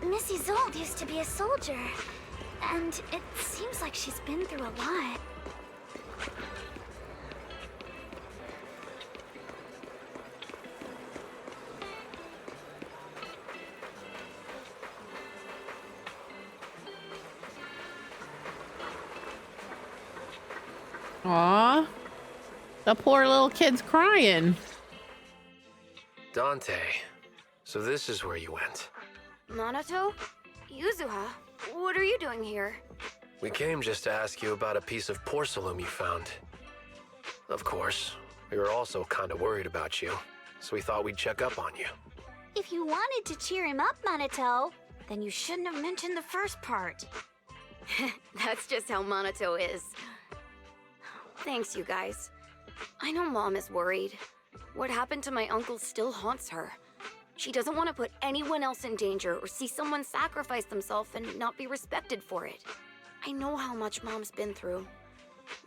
Mr. Missy Zold used to be a soldier, and it seems like she's been through a lot. Aw, the poor little kid's crying. Dante, so this is where you went. Minato? Yuzuha? What are you doing here? We came just to ask you about a piece of porcelain you found. Of course, we were also kind of worried about you, so we thought we'd check up on you. If you wanted to cheer him up, Minato, then you shouldn't have mentioned the first part. That's just how Minato is. Thanks, you guys. I know Mom is worried. What happened to my uncle still haunts her. She doesn't want to put anyone else in danger or see someone sacrifice themselves and not be respected for it. I know how much Mom's been through.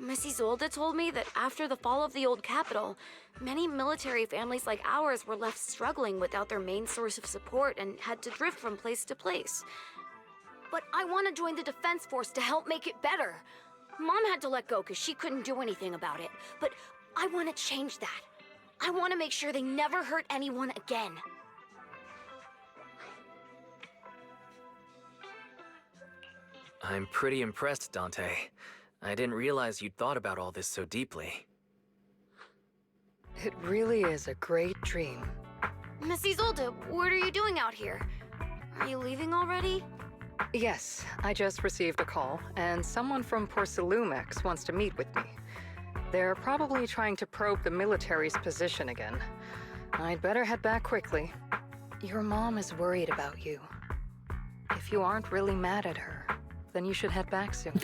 Mrs. Zolda told me that after the fall of the old capital, many military families like ours were left struggling without their main source of support and had to drift from place to place. But I want to join the defense force to help make it better. Mom had to let go because she couldn't do anything about it, but I want to change that. I want to make sure they never hurt anyone again. I'm pretty impressed, Dante. I didn't realize you'd thought about all this so deeply. It really is a great dream. Mrs. Zolda, what are you doing out here? Are you leaving already? Yes, I just received a call, and someone from Porcelumex wants to meet with me. They're probably trying to probe the military's position again. I'd better head back quickly. Your mom is worried about you. If you aren't really mad at her, then you should head back soon.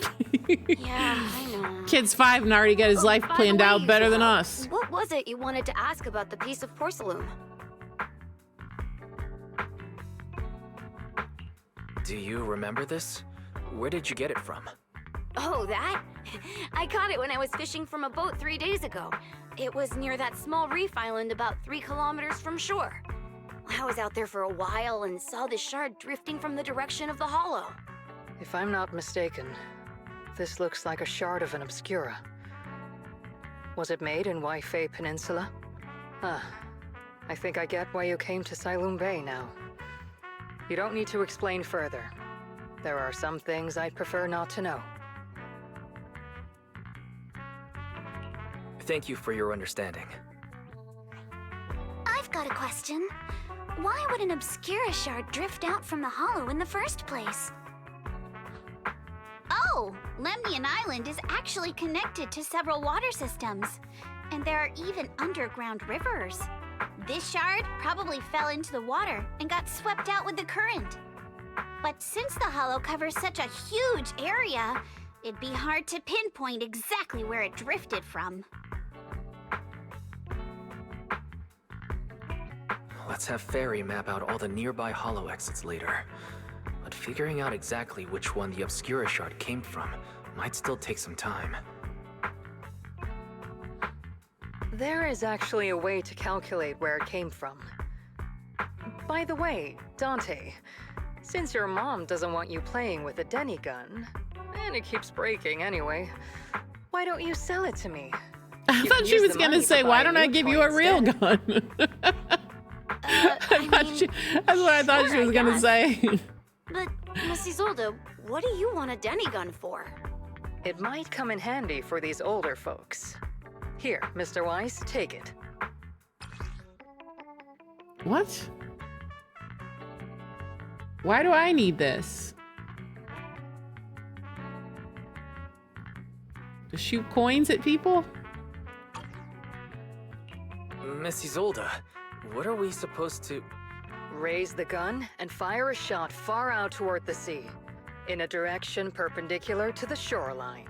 Yeah, I know. Kid's 5 and already got his life By the planned way, out better than Yuzuha, us. What was it you wanted to ask about the piece of porcelain? Do you remember this? Where did you get it from? Oh, that? I caught it when I was fishing from a boat 3 days ago. It was near that small reef island about 3 kilometers from shore. I was out there for a while and saw this shard drifting from the direction of the hollow. If I'm not mistaken, this looks like a shard of an Obscura. Was it made in Waifei Peninsula? Ah, I think I get why you came to Siloon Bay now. You don't need to explain further. There are some things I'd prefer not to know. Thank you for your understanding. I've got a question. Why would an Obscura shard drift out from the hollow in the first place? Oh, Lemnian Island is actually connected to several water systems, and there are even underground rivers. This shard probably fell into the water and got swept out with the current. But since the hollow covers such a huge area, it'd be hard to pinpoint exactly where it drifted from. Let's have Fairy map out all the nearby hollow exits later. But figuring out exactly which one the Obscura shard came from might still take some time. There is actually a way to calculate where it came from. By the way, Dante, since your mom doesn't want you playing with a Denny gun, and it keeps breaking anyway, why don't you sell it to me? I thought she was going to say, why don't I give you a real gun? That's what I thought she was going to say. But, Mrs. Zolda, what do you want a Denny gun for? It might come in handy for these older folks. Here, Mr. Weiss, take it. What? Why do I need this? To shoot coins at people? Mrs. Zolda, what are we supposed to... Raise the gun and fire a shot far out toward the sea, in a direction perpendicular to the shoreline.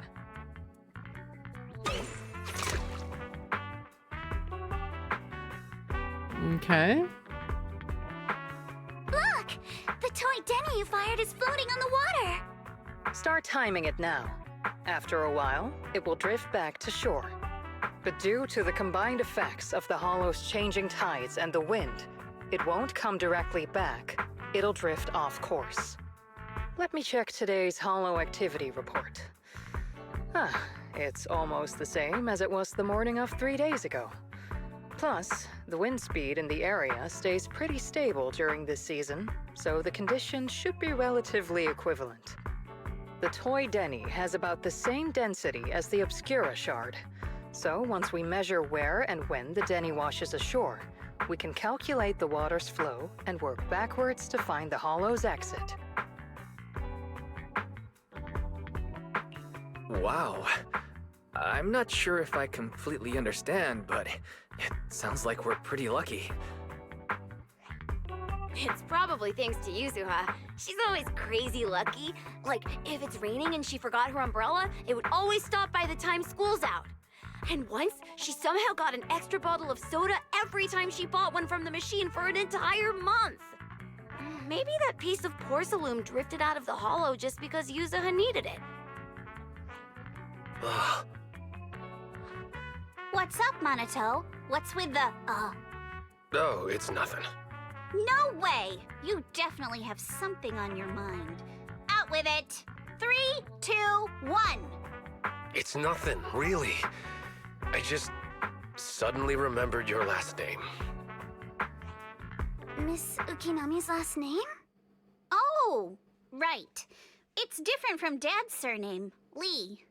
Okay. Look! The toy Denny you fired is floating on the water! Start timing it now. After a while, it will drift back to shore. But due to the combined effects of the hollow's changing tides and the wind, it won't come directly back, it'll drift off course. Let me check today's holo activity report. It's almost the same as it was the morning of 3 days ago. Plus, the wind speed in the area stays pretty stable during this season, so the conditions should be relatively equivalent. The Toy Denny has about the same density as the Obscura Shard, so once we measure where and when the Denny washes ashore, we can calculate the water's flow and work backwards to find the holo's exit. Wow. I'm not sure if I completely understand, but it sounds like we're pretty lucky. It's probably thanks to Yuzuha. She's always crazy lucky. Like, if it's raining and she forgot her umbrella, it would always stop by the time school's out. And once, she somehow got an extra bottle of soda every time she bought one from the machine for an entire month. Maybe that piece of porcelain drifted out of the holo just because Yuzuha needed it. Ugh. What's up, Monato? What's with the, Oh, it's nothing. No way! You definitely have something on your mind. Out with it! 3, 2, 1! It's nothing, really. I just suddenly remembered your last name. Miss Ukinami's last name? Oh, right. It's different from Dad's surname, Lee.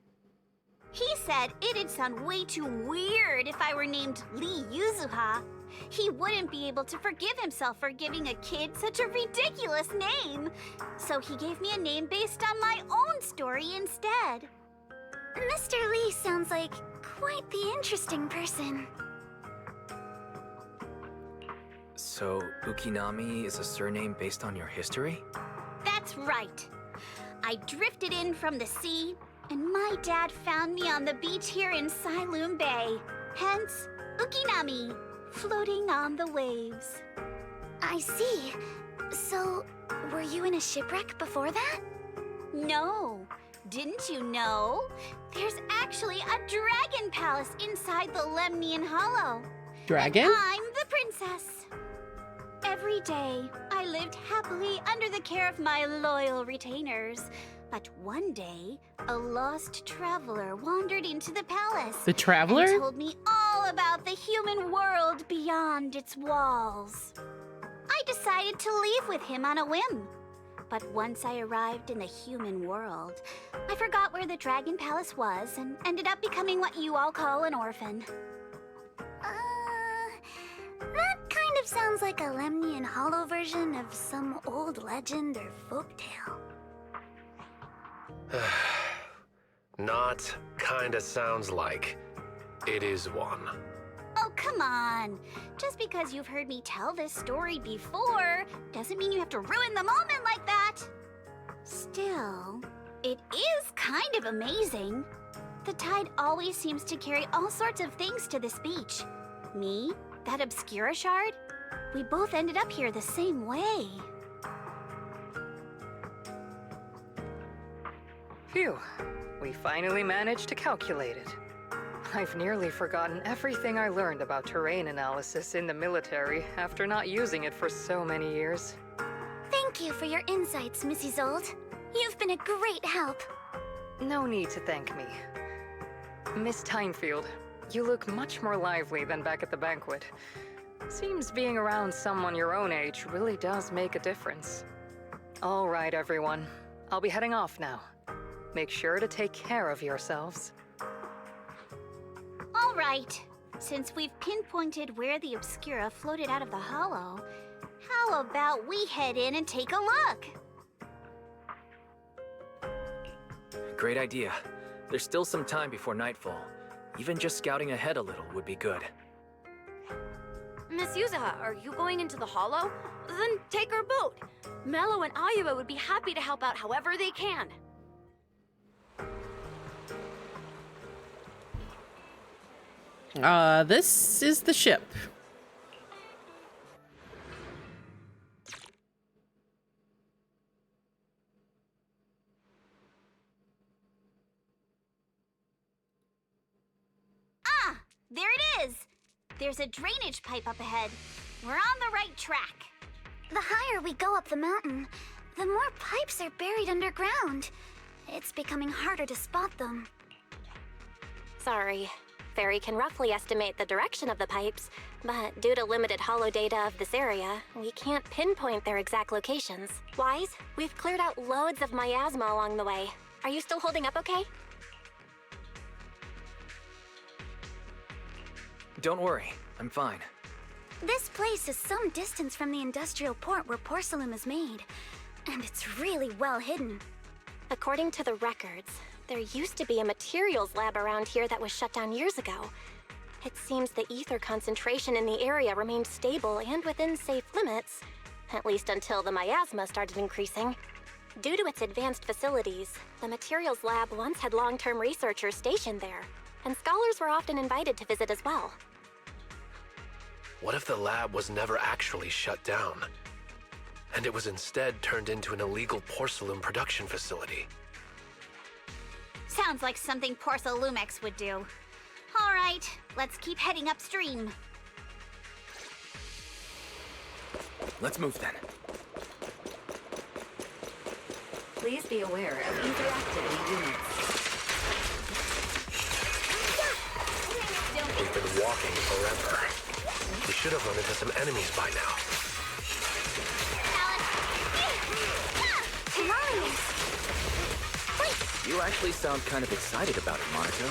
He said it'd sound way too weird if I were named Lee Yuzuha. He wouldn't be able to forgive himself for giving a kid such a ridiculous name. So he gave me a name based on my own story instead. Mr. Lee sounds like quite the interesting person. So, Ukinami is a surname based on your history? That's right. I drifted in from the sea, and my dad found me on the beach here in Sailoon Bay. Hence, Ukinami, floating on the waves. I see. So, were you in a shipwreck before that? No. Didn't you know? There's actually a dragon palace inside the Lemnian Hollow. Dragon? And I'm the princess. Every day, I lived happily under the care of my loyal retainers. But one day, a lost traveler wandered into the palace. The traveler? And told me all about the human world beyond its walls. I decided to leave with him on a whim. But once I arrived in the human world, I forgot where the Dragon Palace was and ended up becoming what you all call an orphan. That kind of sounds like a Lemnian Hollow version of some old legend or folktale. Not kinda sounds like. It is one. Oh, come on. Just because you've heard me tell this story before doesn't mean you have to ruin the moment like that. Still, it is kind of amazing. The tide always seems to carry all sorts of things to this beach. Me, that Obscura Shard, we both ended up here the same way. Phew, we finally managed to calculate it. I've nearly forgotten everything I learned about terrain analysis in the military after not using it for so many years. Thank you for your insights, Mrs. Zold. You've been a great help. No need to thank me. Miss Timefield, you look much more lively than back at the banquet. Seems being around someone your own age really does make a difference. All right, everyone. I'll be heading off now. Make sure to take care of yourselves. All right. Since we've pinpointed where the Obscura floated out of the hollow, how about we head in and take a look? Great idea. There's still some time before nightfall. Even just scouting ahead a little would be good. Miss Yuzuha, are you going into the holo? Then take our boat. Mello and Ayuba would be happy to help out however they can. This is the ship. Ah, there it is. There's a drainage pipe up ahead. We're on the right track. The higher we go up the mountain, the more pipes are buried underground. It's becoming harder to spot them. Sorry. Fairy can roughly estimate the direction of the pipes, but due to limited holo data of this area, we can't pinpoint their exact locations. Wise, we've cleared out loads of miasma along the way. Are you still holding up okay? Don't worry, I'm fine. This place is some distance from the industrial port where porcelain is made, and it's really well hidden. According to the records, there used to be a materials lab around here that was shut down years ago. It seems the ether concentration in the area remained stable and within safe limits, at least until the miasma started increasing. Due to its advanced facilities, the materials lab once had long-term researchers stationed there, and scholars were often invited to visit as well. What if the lab was never actually shut down, and it was instead turned into an illegal porcelain production facility? Sounds like something Porcelumex would do. All right, let's keep heading upstream. Let's move then. Please be aware of ether activity units. We've been walking forever. We should have run into some enemies by now. You actually sound kind of excited about it, Monaco.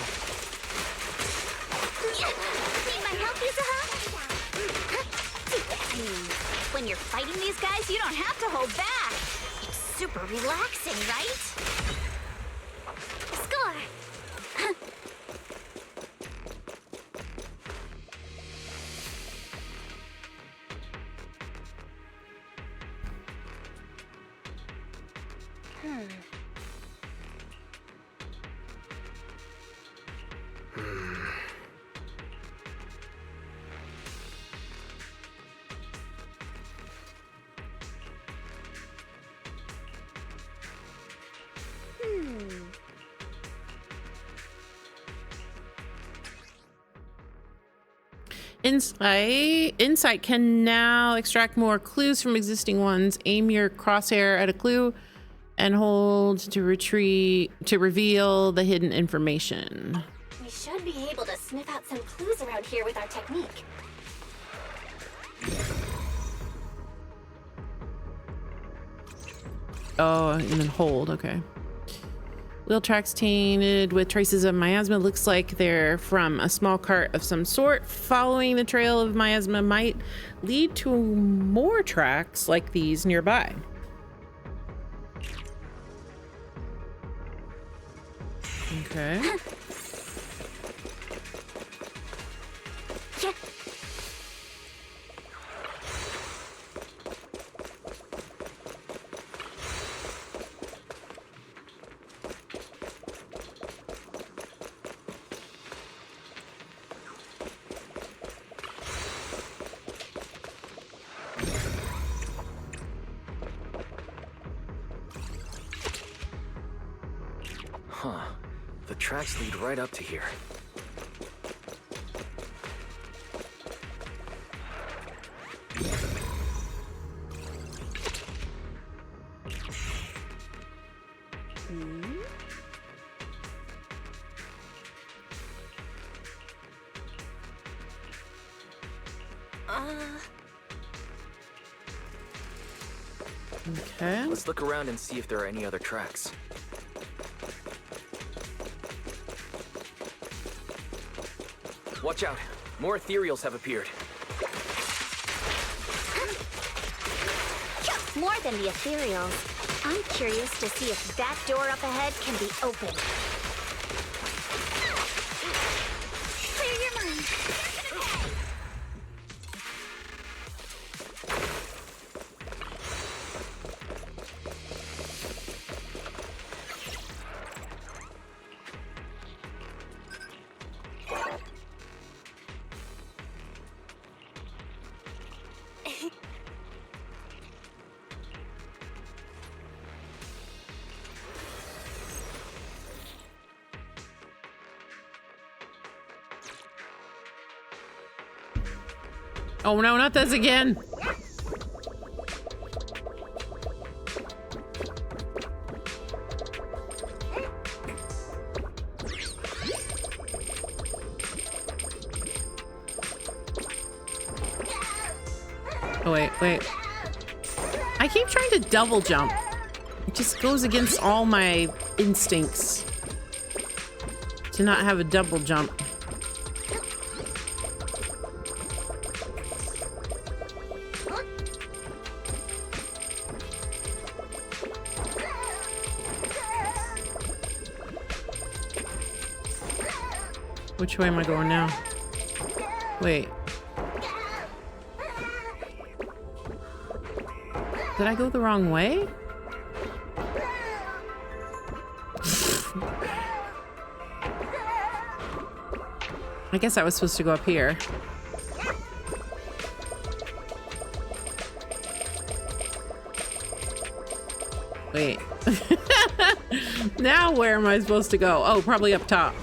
Need my help, Yuzuha? When you're fighting these guys, you don't have to hold back. It's super relaxing, right? Score! Insight can now extract more clues from existing ones. Aim your crosshair at a clue and hold to reveal the hidden information. We should be able to sniff out some clues around here with our technique. Oh, and then hold, okay. Wheel tracks tainted with traces of miasma. Looks like they're from a small cart of some sort. Following the trail of miasma might lead to more tracks like these nearby. Okay. Huh. The tracks lead right up to here. Okay. Let's look around and see if there are any other tracks. Watch out! More ethereals have appeared. More than the ethereals. I'm curious to see if that door up ahead can be opened. Clear your mind. Oh no, not this again. Oh, wait. I keep trying to double jump. It just goes against all my instincts to not have a double jump. Which way am I going now? Wait. Did I go the wrong way? I guess I was supposed to go up here. Wait. Now where am I supposed to go? Oh, probably up top.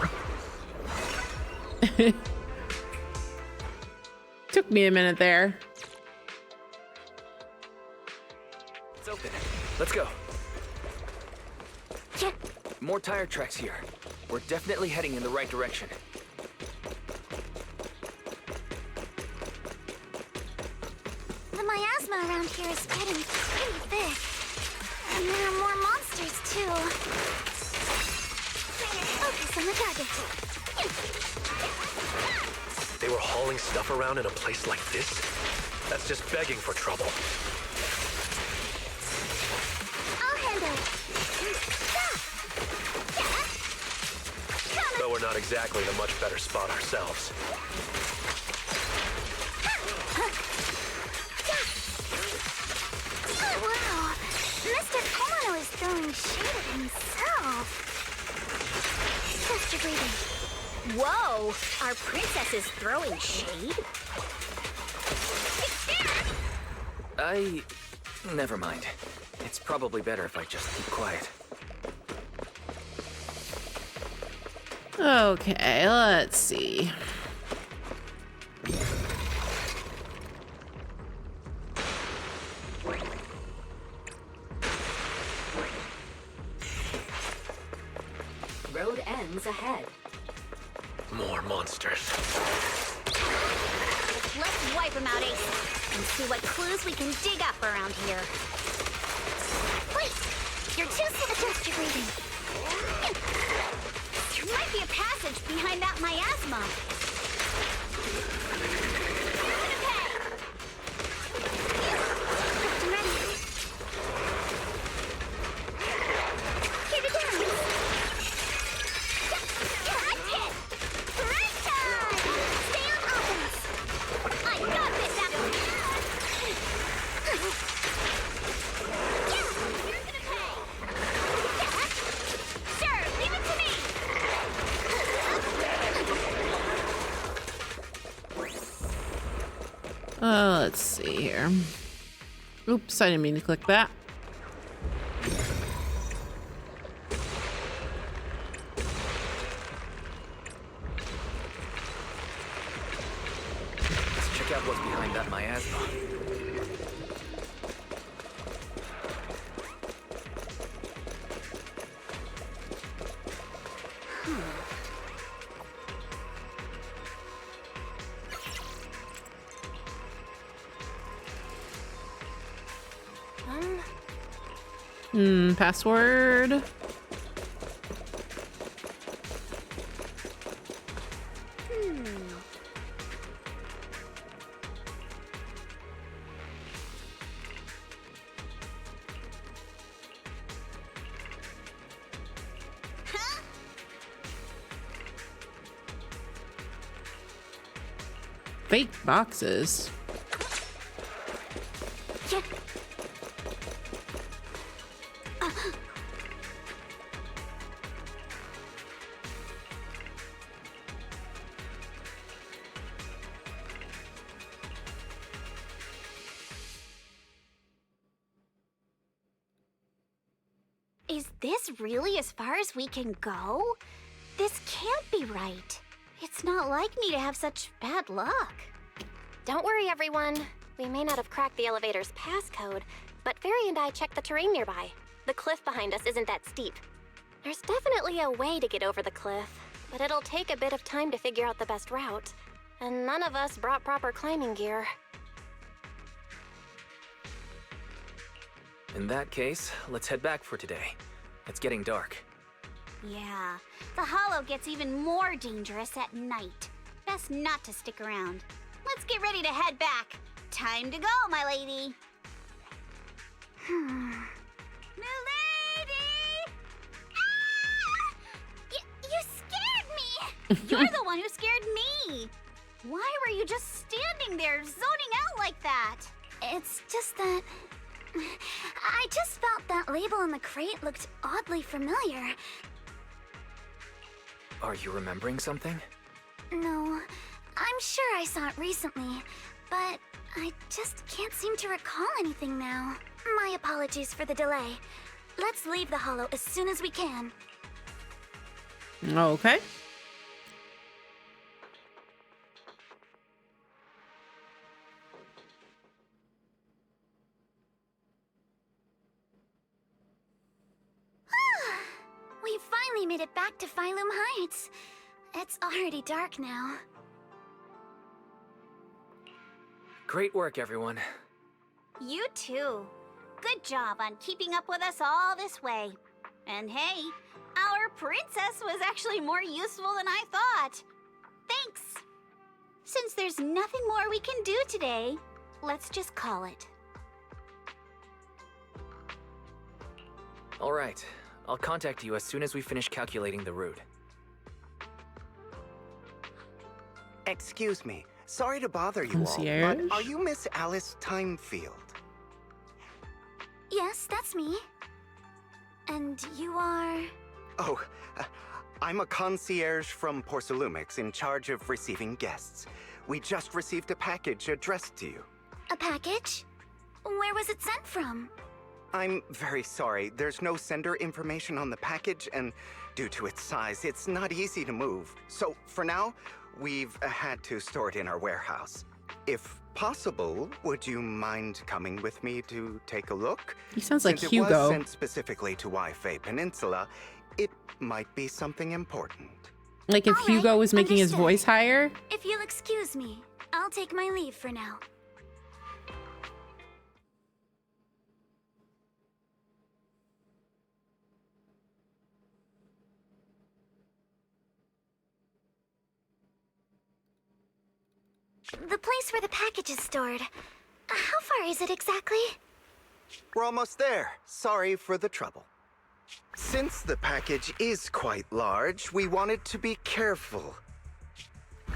Took me a minute there. It's open. Let's go. More tire tracks here. We're definitely heading in the right direction. The miasma around here is getting pretty thick. And there are more monsters, too. Focus on the target. They were hauling stuff around in a place like this? That's just begging for trouble. I'll handle it. Though we're not exactly in a much better spot ourselves. Oh, wow. Mr. Komodo is throwing shade at himself. Test your breathing. Whoa! Our princess is throwing shade? Never mind. It's probably better if I just keep quiet. Okay, let's see. Road ends ahead. More monsters. Let's wipe them out, Ace, and see what clues we can dig up around here. Wait! You're too slow. Adjust your breathing. There might be a passage behind that miasma. I'm ready. Here to dance. That's it! Break time! Stay on offense. I got this, Apple! Yeah! You're gonna pay! Sure, leave it to me! Let's see here. Oops, I didn't mean to click that. Let's check out what's behind that miasma. Password. Fake boxes. Is this really as far as we can go? This can't be right. It's not like me to have such bad luck. Don't worry, everyone. We may not have cracked the elevator's passcode, but Fairy and I checked the terrain nearby. The cliff behind us isn't that steep. There's definitely a way to get over the cliff, but it'll take a bit of time to figure out the best route. And none of us brought proper climbing gear. In that case, let's head back for today. It's getting dark. Yeah, the Hollow gets even more dangerous at night. Best not to stick around. Let's get ready to head back. Time to go, my lady. Milady! Ah! You scared me! You're the one who scared me! Why were you just standing there, zoning out like that? It's just that... I just felt that label on the crate looked oddly familiar. Are you remembering something? No, I'm sure I saw it recently, but I just can't seem to recall anything now. My apologies for the delay. Let's leave the Hollow as soon as we can. Okay. We finally made it back to Phylum Heights. It's already dark now. Great work, everyone. You too. Good job on keeping up with us all this way. And hey, our princess was actually more useful than I thought. Thanks. Since there's nothing more we can do today, let's just call it. All right. I'll contact you as soon as we finish calculating the route. Excuse me. Sorry to bother you all, Concierge? but are you Miss Alice Timefield? Yes, that's me. And you are... Oh, I'm a concierge from Porcelumix in charge of receiving guests. We just received a package addressed to you. A package? Where was it sent from? I'm very sorry. There's no sender information on the package, and due to its size, it's not easy to move. So, for now, we've had to store it in our warehouse. If possible, would you mind coming with me to take a look? He sounds like Since Hugo. it was sent specifically to Waifei Peninsula, it might be something important. Like if All Hugo right, was making his understood. voice higher. If you'll excuse me, I'll take my leave for now. The place where the package is stored. How far is it exactly? We're almost there. Sorry for the trouble. Since the package is quite large, we wanted to be careful.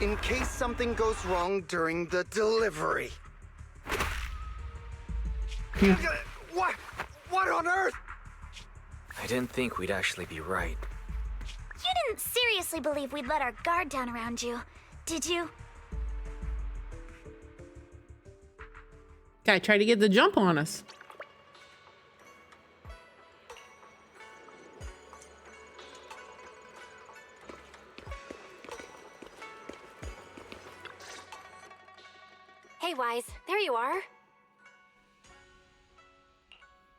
In case something goes wrong during the delivery. What? What on earth? I didn't think we'd actually be right. You didn't seriously believe we'd let our guard down around you, did you? Guy tried to get the jump on us. Hey, Wise, there you are.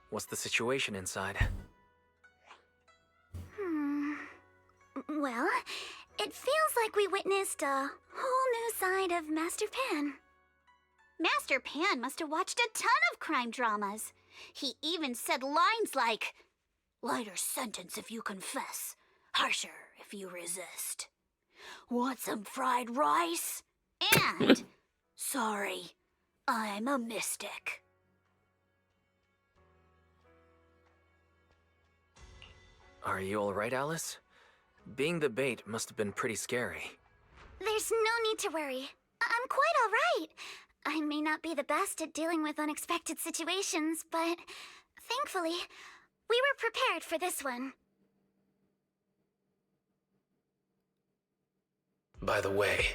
What's the situation inside? Well, it feels like we witnessed a whole new side of Master Pan. Master Pan must have watched a ton of crime dramas. He even said lines like, "Lighter sentence if you confess, harsher if you resist. Want some fried rice?" And, "Sorry, I'm a mystic." Are you alright, Alice? Being the bait must have been pretty scary. There's no need to worry. I'm quite all right. I may not be the best at dealing with unexpected situations, but thankfully, we were prepared for this one. By the way,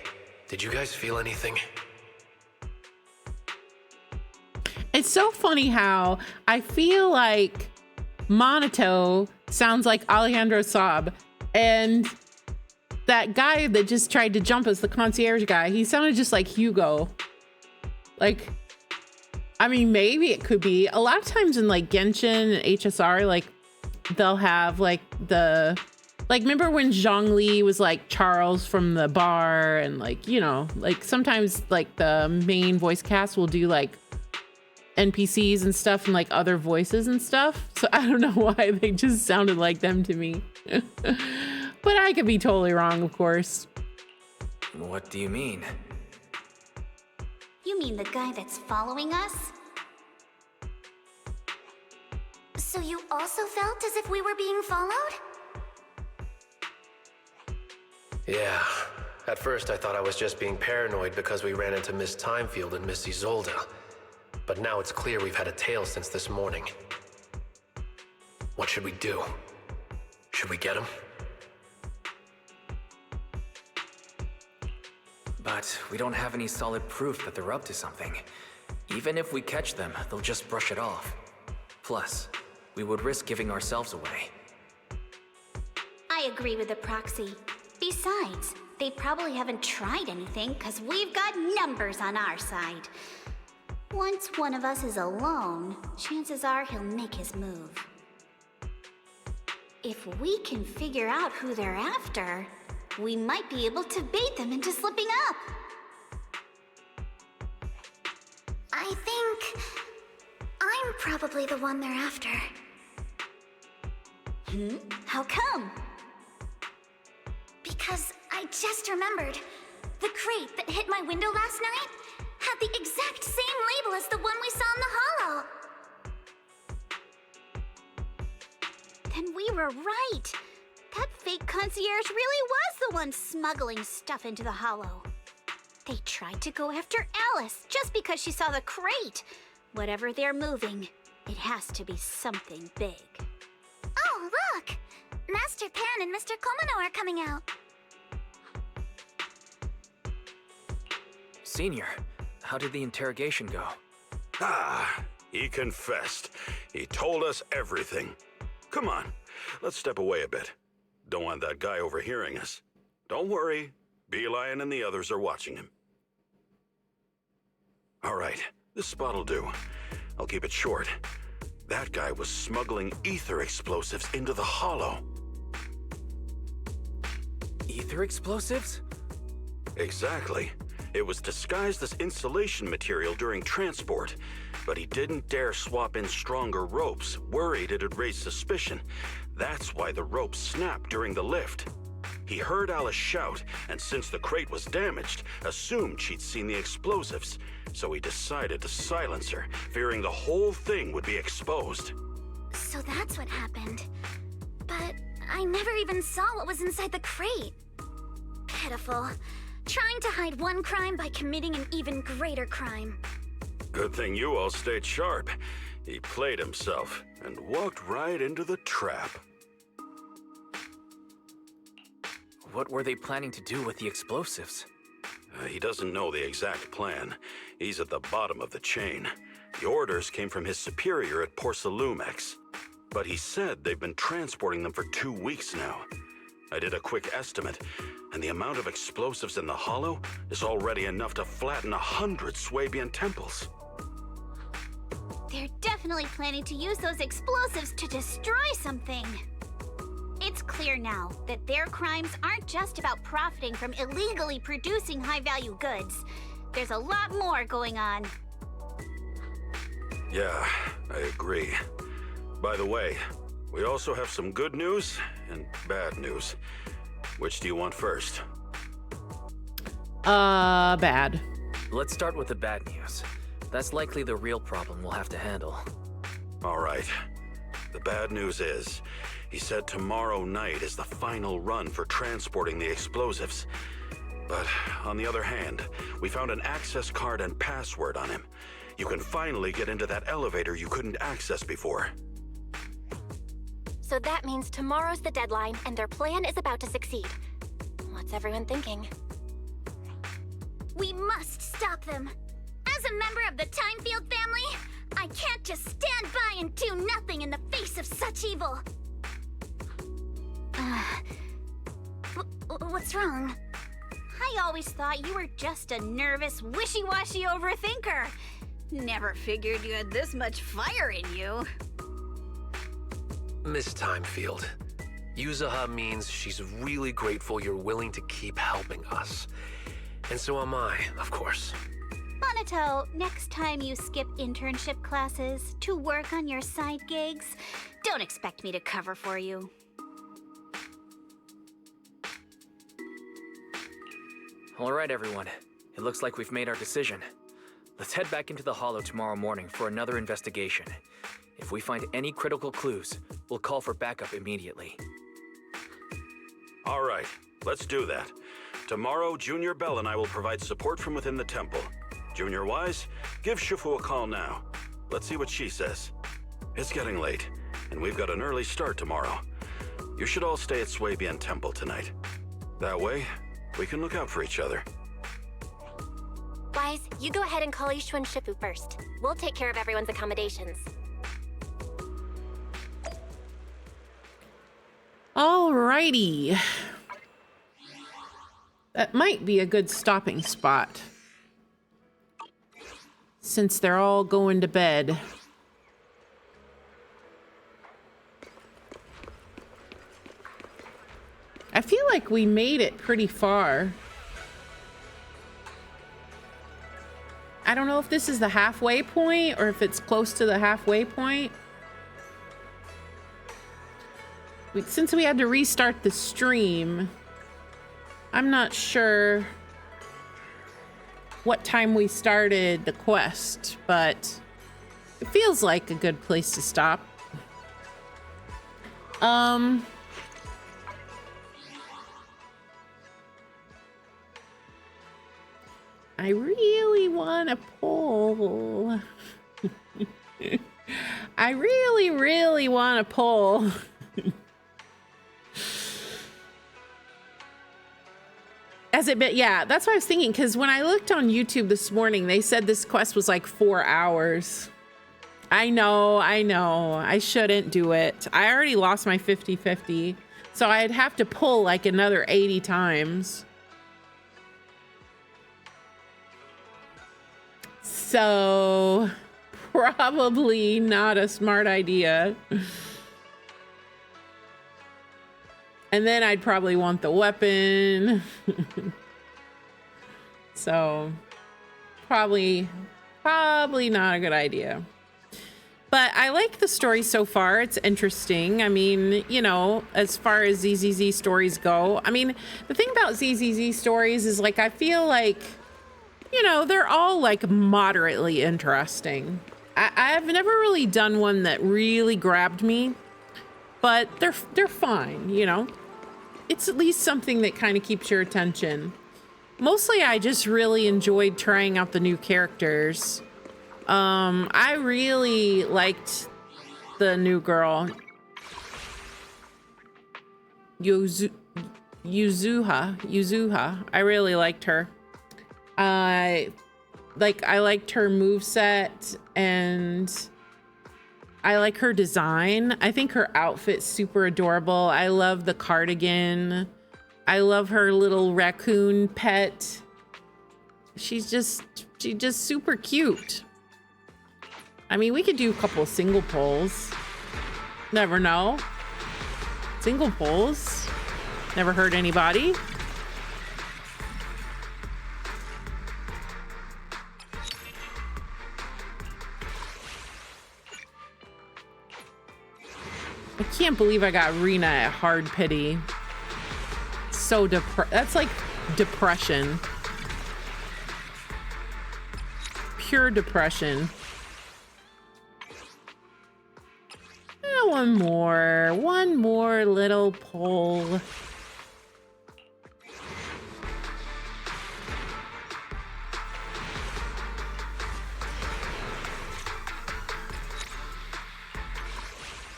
did you guys feel anything? It's so funny how I feel like Monato sounds like Alejandro Saab, and that guy that just tried to jump us, the concierge guy, he sounded just like Hugo. Like, I mean, maybe it could be. A lot of times in like Genshin and HSR, like they'll have like remember when Zhongli was like Charles from the bar, and like, you know, like sometimes like the main voice cast will do like NPCs and stuff and like other voices and stuff. So I don't know why they just sounded like them to me. But I could be totally wrong, of course. What do you mean? You mean the guy that's following us? So you also felt as if we were being followed? Yeah. At first I thought I was just being paranoid because we ran into Miss Timefield and Miss Isolde. But now it's clear we've had a tail since this morning. What should we do? Should we get him? But we don't have any solid proof that they're up to something. Even if we catch them, they'll just brush it off. Plus, we would risk giving ourselves away. I agree with the proxy. Besides, they probably haven't tried anything because we've got numbers on our side. Once one of us is alone, chances are he'll make his move. If we can figure out who they're after, we might be able to bait them into slipping up. I think I'm probably the one they're after. How come? Because I just remembered. The crate that hit my window last night had the exact same label as the one we saw in the hollow. Then we were right. That fake concierge really was the one smuggling stuff into the hollow. They tried to go after Alice just because she saw the crate. Whatever they're moving, it has to be something big. Oh, look! Master Pan and Mr. Komano are coming out. Senior, how did the interrogation go? He confessed. He told us everything. Come on, let's step away a bit. Don't want that guy overhearing us. Don't worry, Beelion and the others are watching him. All right, this spot'll do. I'll keep it short. That guy was smuggling ether explosives into the hollow. Ether explosives? Exactly. It was disguised as insulation material during transport, but he didn't dare swap in stronger ropes, worried it'd raise suspicion. That's why the ropes snapped during the lift. He heard Alice shout, and since the crate was damaged, assumed she'd seen the explosives, so he decided to silence her, fearing the whole thing would be exposed. So that's what happened. But I never even saw what was inside the crate. Pitiful. Trying to hide one crime by committing an even greater crime. Good thing you all stayed sharp. He played himself and walked right into the trap. What were they planning to do with the explosives? He doesn't know the exact plan. He's at the bottom of the chain. The orders came from his superior at Porcelumex. But he said they've been transporting them for 2 weeks now. I did a quick estimate, and the amount of explosives in the hollow is already enough to flatten 100 Swabian temples. They're definitely planning to use those explosives to destroy something. It's clear now that their crimes aren't just about profiting from illegally producing high-value goods. There's a lot more going on. Yeah, I agree. By the way, we also have some good news and bad news. Which do you want first? Bad. Let's start with the bad news. That's likely the real problem we'll have to handle. All right. The bad news is, he said tomorrow night is the final run for transporting the explosives. But on the other hand, we found an access card and password on him. You can finally get into that elevator you couldn't access before. So that means tomorrow's the deadline, and their plan is about to succeed. What's everyone thinking? We must stop them. As a member of the Timefield family, I can't just stand by and do nothing in the face of such evil. What's wrong? I always thought you were just a nervous, wishy-washy overthinker. Never figured you had this much fire in you. Miss Timefield, Yuzaha means she's really grateful you're willing to keep helping us. And so am I, of course. Monato, next time you skip internship classes to work on your side gigs, don't expect me to cover for you. All right, everyone. It looks like we've made our decision. Let's head back into the Hollow tomorrow morning for another investigation. If we find any critical clues, we'll call for backup immediately. All right, let's do that. Tomorrow, Junior Bell and I will provide support from within the temple. Junior Wise, give Shifu a call now. Let's see what she says. It's getting late, and we've got an early start tomorrow. You should all stay at Swabian Temple tonight. That way, we can look out for each other. Wise, you go ahead and call Ishu and Shifu first. We'll take care of everyone's accommodations. Alrighty. That might be a good stopping spot, since they're all going to bed. I feel like we made it pretty far. I don't know if this is the halfway point or if it's close to the halfway point. Since we had to restart the stream, I'm not sure what time we started the quest, but it feels like a good place to stop. I really want to pull. I really want to pull. Has it been? Yeah, that's what I was thinking, because when I looked on YouTube this morning, they said this quest was like 4 hours. I know. I shouldn't do it. I already lost my 50-50, so I'd have to pull like another 80 times. So, probably not a smart idea. And then I'd probably want the weapon. So, probably not a good idea. But I like the story so far. It's interesting. I mean, you know, as far as ZZZ stories go, I mean, the thing about ZZZ stories is like, I feel like, you know, they're all like moderately interesting. I've never really done one that really grabbed me, but they're fine, you know. It's at least something that kind of keeps your attention. Mostly I just really enjoyed trying out the new characters. I really liked the new girl, Yuzuha. I really liked her. I liked her moveset, and I like her design. I think her outfit's super adorable. I love the cardigan. I love her little raccoon pet. She's just super cute. I mean, we could do a couple of single pulls. Never know. Single pulls. Never hurt anybody. I can't believe I got Rena at hard pity. So that's like depression. Pure depression. One more little pull.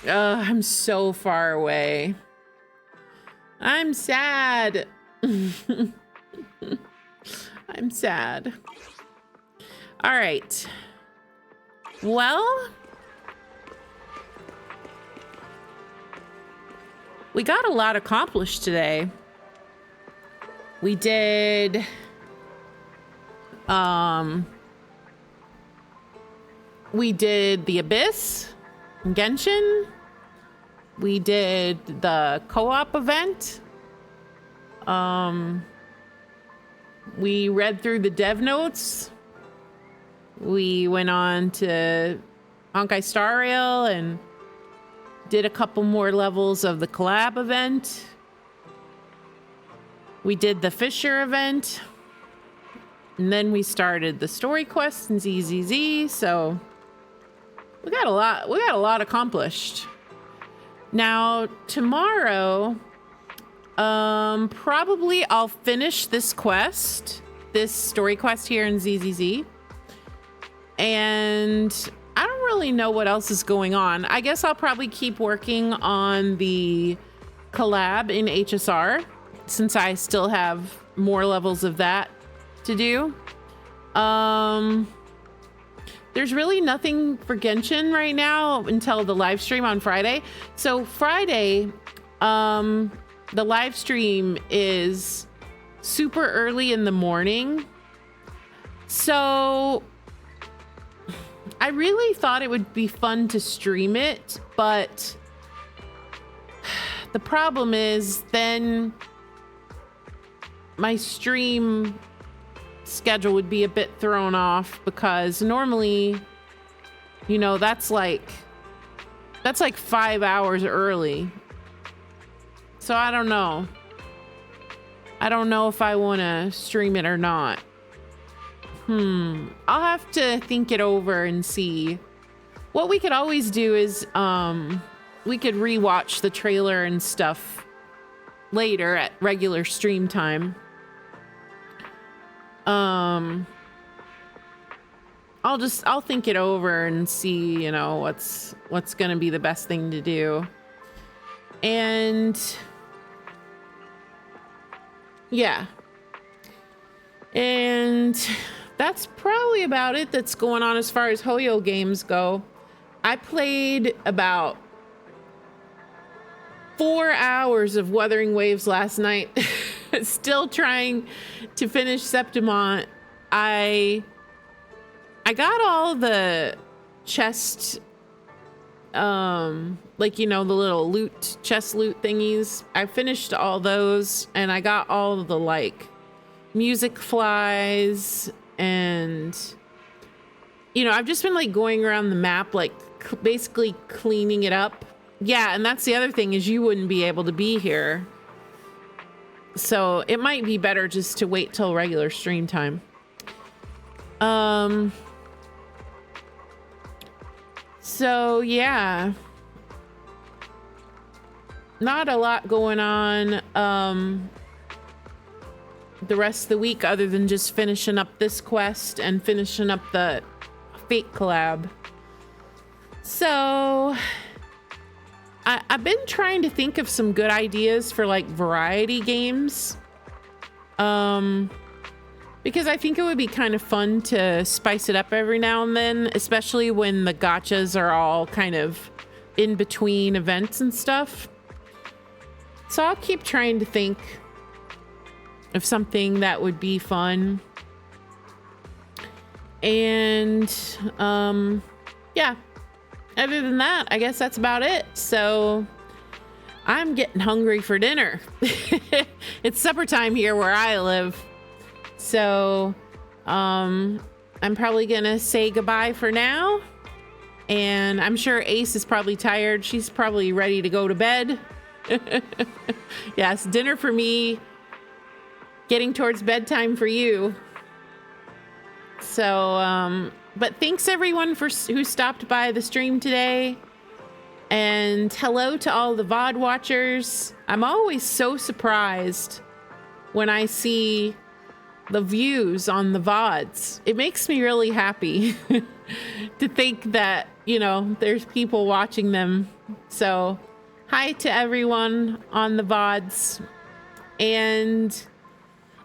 I'm so far away. I'm sad. I'm sad. All right. Well, we got a lot accomplished today. We did the Abyss, Genshin. We did the co-op event. We read through the dev notes. We went on to Honkai Star Rail and did a couple more levels of the collab event. We did the Fisher event. And then we started the story quest in ZZZ, so we got a lot accomplished. Now, tomorrow, probably I'll finish this quest, this story quest here in ZZZ. And I don't really know what else is going on. I guess I'll probably keep working on the collab in HSR since I still have more levels of that to do. There's really nothing for Genshin right now until the live stream on Friday. So Friday, the live stream is super early in the morning. So I really thought it would be fun to stream it, but the problem is then my stream schedule would be a bit thrown off because normally, you know, that's like 5 hours early. So I don't know. I don't know if I want to stream it or not. I'll have to think it over and see. What we could always do is we could rewatch the trailer and stuff later at regular stream time. I'll think it over and see, you know, what's gonna be the best thing to do. And yeah. And that's probably about it that's going on as far as Hoyo games go. I played about 4 hours of Wuthering Waves last night. Still trying to finish Septimont. I got all the chest, like, you know, the little loot, chest loot thingies. I finished all those and I got all of the like music flies and, you know, I've just been like going around the map, like basically cleaning it up. Yeah, and that's the other thing is you wouldn't be able to be here. So it might be better just to wait till regular stream time. So yeah. Not a lot going on the rest of the week other than just finishing up this quest and finishing up the Fate collab. So I've been trying to think of some good ideas for like variety games. Because I think it would be kind of fun to spice it up every now and then, especially when the gachas are all kind of in between events and stuff. So I'll keep trying to think of something that would be fun. And yeah. Other than that, I guess that's about it. So I'm getting hungry for dinner. It's supper time here where I live. So I'm probably gonna say goodbye for now. And I'm sure Ace is probably tired. She's probably ready to go to bed. Yes, dinner for me. Getting towards bedtime for you. So, but thanks everyone who stopped by the stream today. And hello to all the VOD watchers. I'm always so surprised when I see the views on the VODs. It makes me really happy to think that, you know, there's people watching them. So hi to everyone on the VODs. And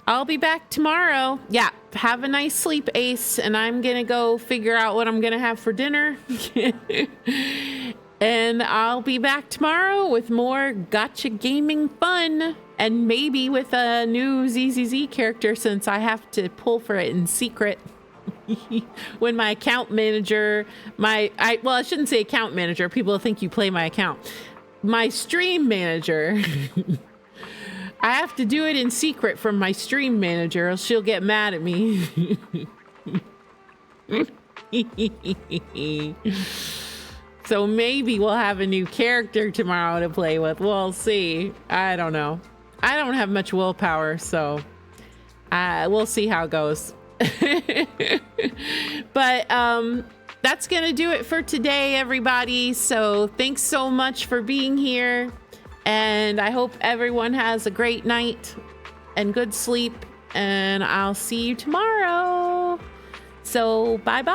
I'll be back tomorrow. Yeah, have a nice sleep, Ace. And I'm gonna go figure out what I'm gonna have for dinner. And I'll be back tomorrow with more gacha gaming fun. And maybe with a new ZZZ character since I have to pull for it in secret. When my account manager, well, I shouldn't say account manager. People think you play my account. My stream manager. I have to do it in secret from my stream manager or she'll get mad at me. So maybe we'll have a new character tomorrow to play with. We'll see. I don't know. I don't have much willpower, so we'll see how it goes. But that's gonna do it for today, everybody. So thanks so much for being here, and I hope everyone has a great night and good sleep, and I'll see you tomorrow. So bye bye.